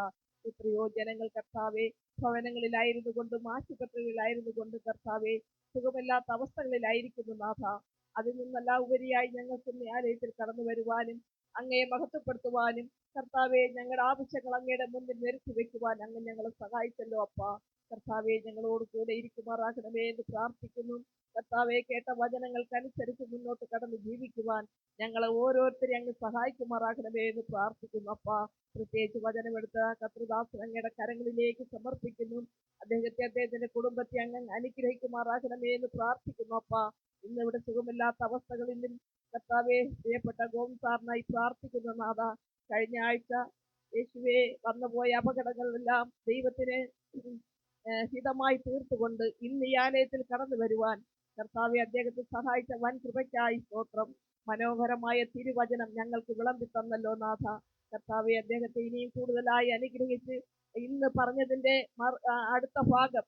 എത്രയോ ജനങ്ങൾ കർത്താവെ ഭവനങ്ങളിലായിരുന്നു കൊണ്ടും ആശുപത്രികളിലായിരുന്നു കൊണ്ടും കർത്താവെ സുഖമില്ലാത്ത അവസ്ഥകളിലായിരിക്കുന്നു നാഥ. അതിൽ നിന്നെല്ലാം ഉപരിയായി ഞങ്ങൾക്ക് ആലയത്തിൽ കടന്നു വരുവാനും അങ്ങയെ മഹത്വപ്പെടുത്തുവാനും കർത്താവെ ഞങ്ങളുടെ ആവശ്യങ്ങൾ അങ്ങയുടെ മുന്നിൽ നിരത്തി വെക്കുവാൻ അങ്ങ് ഞങ്ങളെ സഹായിച്ചല്ലോ അപ്പ. കർത്താവെ, ഞങ്ങളോട് കൂടെ ഇരിക്കുമാറാകണമേ എന്ന് പ്രാർത്ഥിക്കുന്നു. കർത്താവെ, കേട്ട വചനങ്ങൾക്കനുസരിച്ച് മുന്നോട്ട് കടന്ന് ജീവിക്കുവാൻ ഞങ്ങളെ ഓരോരുത്തരെയും അങ്ങ് സഹായിക്കുമാറാകണമേ എന്ന് പ്രാർത്ഥിക്കുന്നു അപ്പ. പ്രത്യേകിച്ച് വചനമെടുത്ത കർത്തൃദാസൻ അങ്ങയുടെ കരങ്ങളിലേക്ക് സമർപ്പിക്കുന്നു. അദ്ദേഹത്തിന്റെ കുടുംബത്തെ അങ്ങ് അനുഗ്രഹിക്കുമാറാകണമേ എന്ന് പ്രാർത്ഥിക്കുന്നു അപ്പ. ഇന്ന് ഇവിടെ സുഖമില്ലാത്ത അവസ്ഥകളിലും കർത്താവെ പ്രിയപ്പെട്ട ഗോവിന്ദ് സാറിനായി പ്രാർത്ഥിക്കുന്ന നാഥ. കഴിഞ്ഞ ആഴ്ച യേശുവെ വന്നുപോയ അപകടങ്ങളെല്ലാം ദൈവത്തിന് ഹിതമായി തീർത്തുകൊണ്ട് ഇന്ന് ഈ ആലയത്തിൽ കടന്നു വരുവാൻ കർത്താവെ അദ്ദേഹത്തെ സഹായിച്ച വൻ കൃപയ്ക്കായി സ്തോത്രം. മനോഹരമായ തിരുവചനം ഞങ്ങൾക്ക് വിളമ്പി തന്നല്ലോ നാഥ. കർത്താവെ, അദ്ദേഹത്തെ ഇനിയും കൂടുതലായി അനുഗ്രഹിച്ച് ഇന്ന് പറഞ്ഞതിന്റെ അടുത്ത ഭാഗം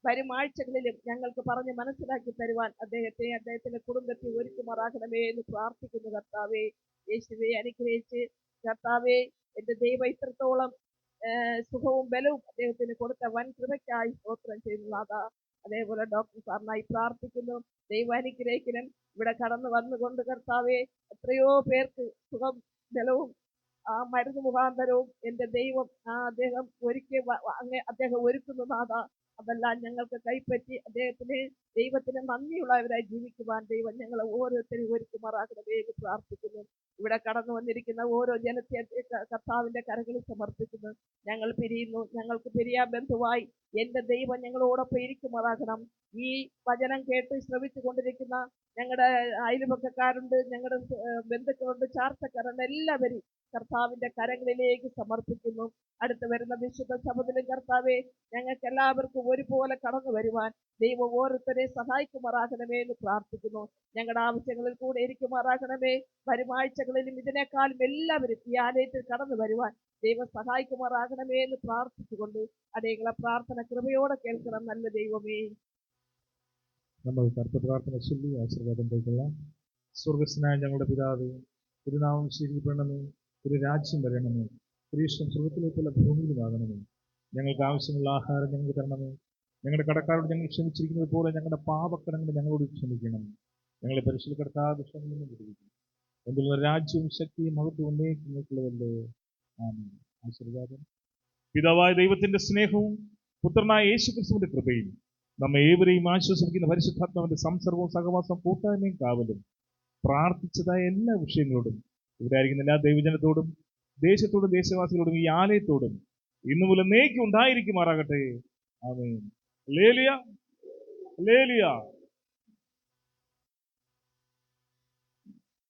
വരും ആഴ്ചകളിലും ഞങ്ങൾക്ക് പറഞ്ഞ് മനസ്സിലാക്കി തരുവാൻ അദ്ദേഹത്തിന്റെ കുടുംബത്തെ ഒരുക്കുമാറാകണമേ എന്ന് പ്രാർത്ഥിക്കുന്നു കർത്താവെ. യേശുവെ അനുഗ്രഹിച്ച് കർത്താവെ, എന്റെ ദൈവം ഇത്രത്തോളം സുഖവും ബലവും അദ്ദേഹത്തിന് കൊടുത്ത വൻ കൃപയ്ക്കായി സ്തോത്രം ചെയ്യുന്നതാ. അതേപോലെ ഡോക്ടർ സാറിനായി പ്രാർത്ഥിക്കുന്നു. ദൈവാനുഗ്രഹിക്കലും ഇവിടെ കടന്നു വന്നുകൊണ്ട് കർത്താവെ എത്രയോ പേർക്ക് സുഖം ബലവും മരുന്ന് മുഖാന്തരവും എൻ്റെ ദൈവം അദ്ദേഹം അദ്ദേഹം ഒരുക്കുന്നു നാഥ. അതെല്ലാം ഞങ്ങൾക്ക് കൈപ്പറ്റി ദൈവത്തിന് നന്ദിയുള്ളവരായി ജീവിക്കുവാൻ ദൈവം ഞങ്ങളെ ഓരോരുത്തരും ഒരുക്കുമാറാകണമേ എന്ന് പ്രാർത്ഥിക്കുന്നു. ഇവിടെ കടന്നു വന്നിരിക്കുന്ന ഓരോ ജനത്തെ കർത്താവിന്റെ കരങ്ങളിൽ സമർപ്പിക്കുന്നു. ഞങ്ങൾ പിരിയുന്നു. ഞങ്ങൾക്ക് പിരിയാൻ ബന്ധുവായി എൻ്റെ ദൈവം ഞങ്ങളോടൊപ്പം ഇരിക്കുമാറാകണം. ഈ വചനം കേട്ട് ശ്രവിച്ചു കൊണ്ടിരിക്കുന്ന ഞങ്ങളുടെ അയൽപക്കക്കാരുണ്ട്, ഞങ്ങളുടെ ബന്ധുക്കളുണ്ട്, ചാർച്ചക്കാരുണ്ട്, എല്ലാവരും കർത്താവിന്റെ കരങ്ങളിലേക്ക് സമർപ്പിക്കുന്നു. അടുത്ത് വരുന്ന വിശുദ്ധ ശബദിലും കർത്താവെ ഞങ്ങൾക്ക് എല്ലാവർക്കും ഒരുപോലെ കടന്നു വരുവാൻ ദൈവം ഓരോരുത്തരെ സഹായിക്കുമാറാകണമേ എന്ന് പ്രാർത്ഥിക്കുന്നു. ഞങ്ങളുടെ ആവശ്യങ്ങളിൽ കൂടെ ഇരിക്കുമാറാകണമേ. വരും ആഴ്ചകളിലും ഇതിനേക്കാളും എല്ലാവരും ഈ ആലയത്തിൽ കടന്നു വരുവാൻ ദൈവം സഹായിക്കുമാറാകണമേ എന്ന് പ്രാർത്ഥിച്ചുകൊണ്ട് അനേകളെ പ്രാർത്ഥന കൃപയോടെ കേൾക്കണം നല്ല ദൈവമേ. നമ്മൾ പ്രാർത്ഥന ചൊല്ലി ആശീർവാദം കൈക്കൊള്ളാം. സ്വർഗസ്നായ ഞങ്ങളുടെ പിതാവേ, തിരുനാമം സ്വീകരിക്കണമേ, ഒരു രാജ്യം വരണമേ, ഇഷ്ടം സ്വർഗത്തിലേക്കുള്ള ഭൂമിയിലുമാകണമേ. ഞങ്ങൾക്ക് ആവശ്യമുള്ള ആഹാരം ഞങ്ങൾക്ക് തരണമേ. ഞങ്ങളുടെ കടക്കാരോട് ഞങ്ങൾ ക്ഷമിച്ചിരിക്കുന്നത് പോലെ ഞങ്ങളുടെ പാപക്കടങ്ങൾ ഞങ്ങളോട് ക്ഷമിക്കണം. ഞങ്ങളെ പരിശുദ്ധപ്പെടുത്താതെ ദുഷ്ടങ്ങളിൽ നിന്ന് വിടുവിക്കണം. എന്നുള്ള രാജ്യവും ശക്തിയും മഹത്വവും നിങ്ങൾക്കുള്ളതല്ലോ. ആമേൻ. ആശീർവാദം. പിതാവായ ദൈവത്തിന്റെ സ്നേഹവും പുത്രനായ യേശുക്രിസ്തുവിന്റെ കൃപയും നമ്മെ ഏവരെയും ആശ്വസിപ്പിക്കുന്ന പരിശുദ്ധാത്മാവിന്റെ സംസർഗവും സഹവാസവും കൂട്ടായ്മയും കാവലും പ്രാർത്ഥിച്ചതായ എല്ലാ വിഷയങ്ങളോടും ഇവിടെ ആയിരിക്കുന്ന എല്ലാ ദൈവജനത്തോടും ദേശത്തോടും ദേശവാസികളോടും ഈ ആലയത്തോടും ഇന്നു മുതൽ എന്നേക്കും ഉണ്ടായിരിക്കുമാറാകട്ടെ. ആമേൻ. Hallelujah, hallelujah.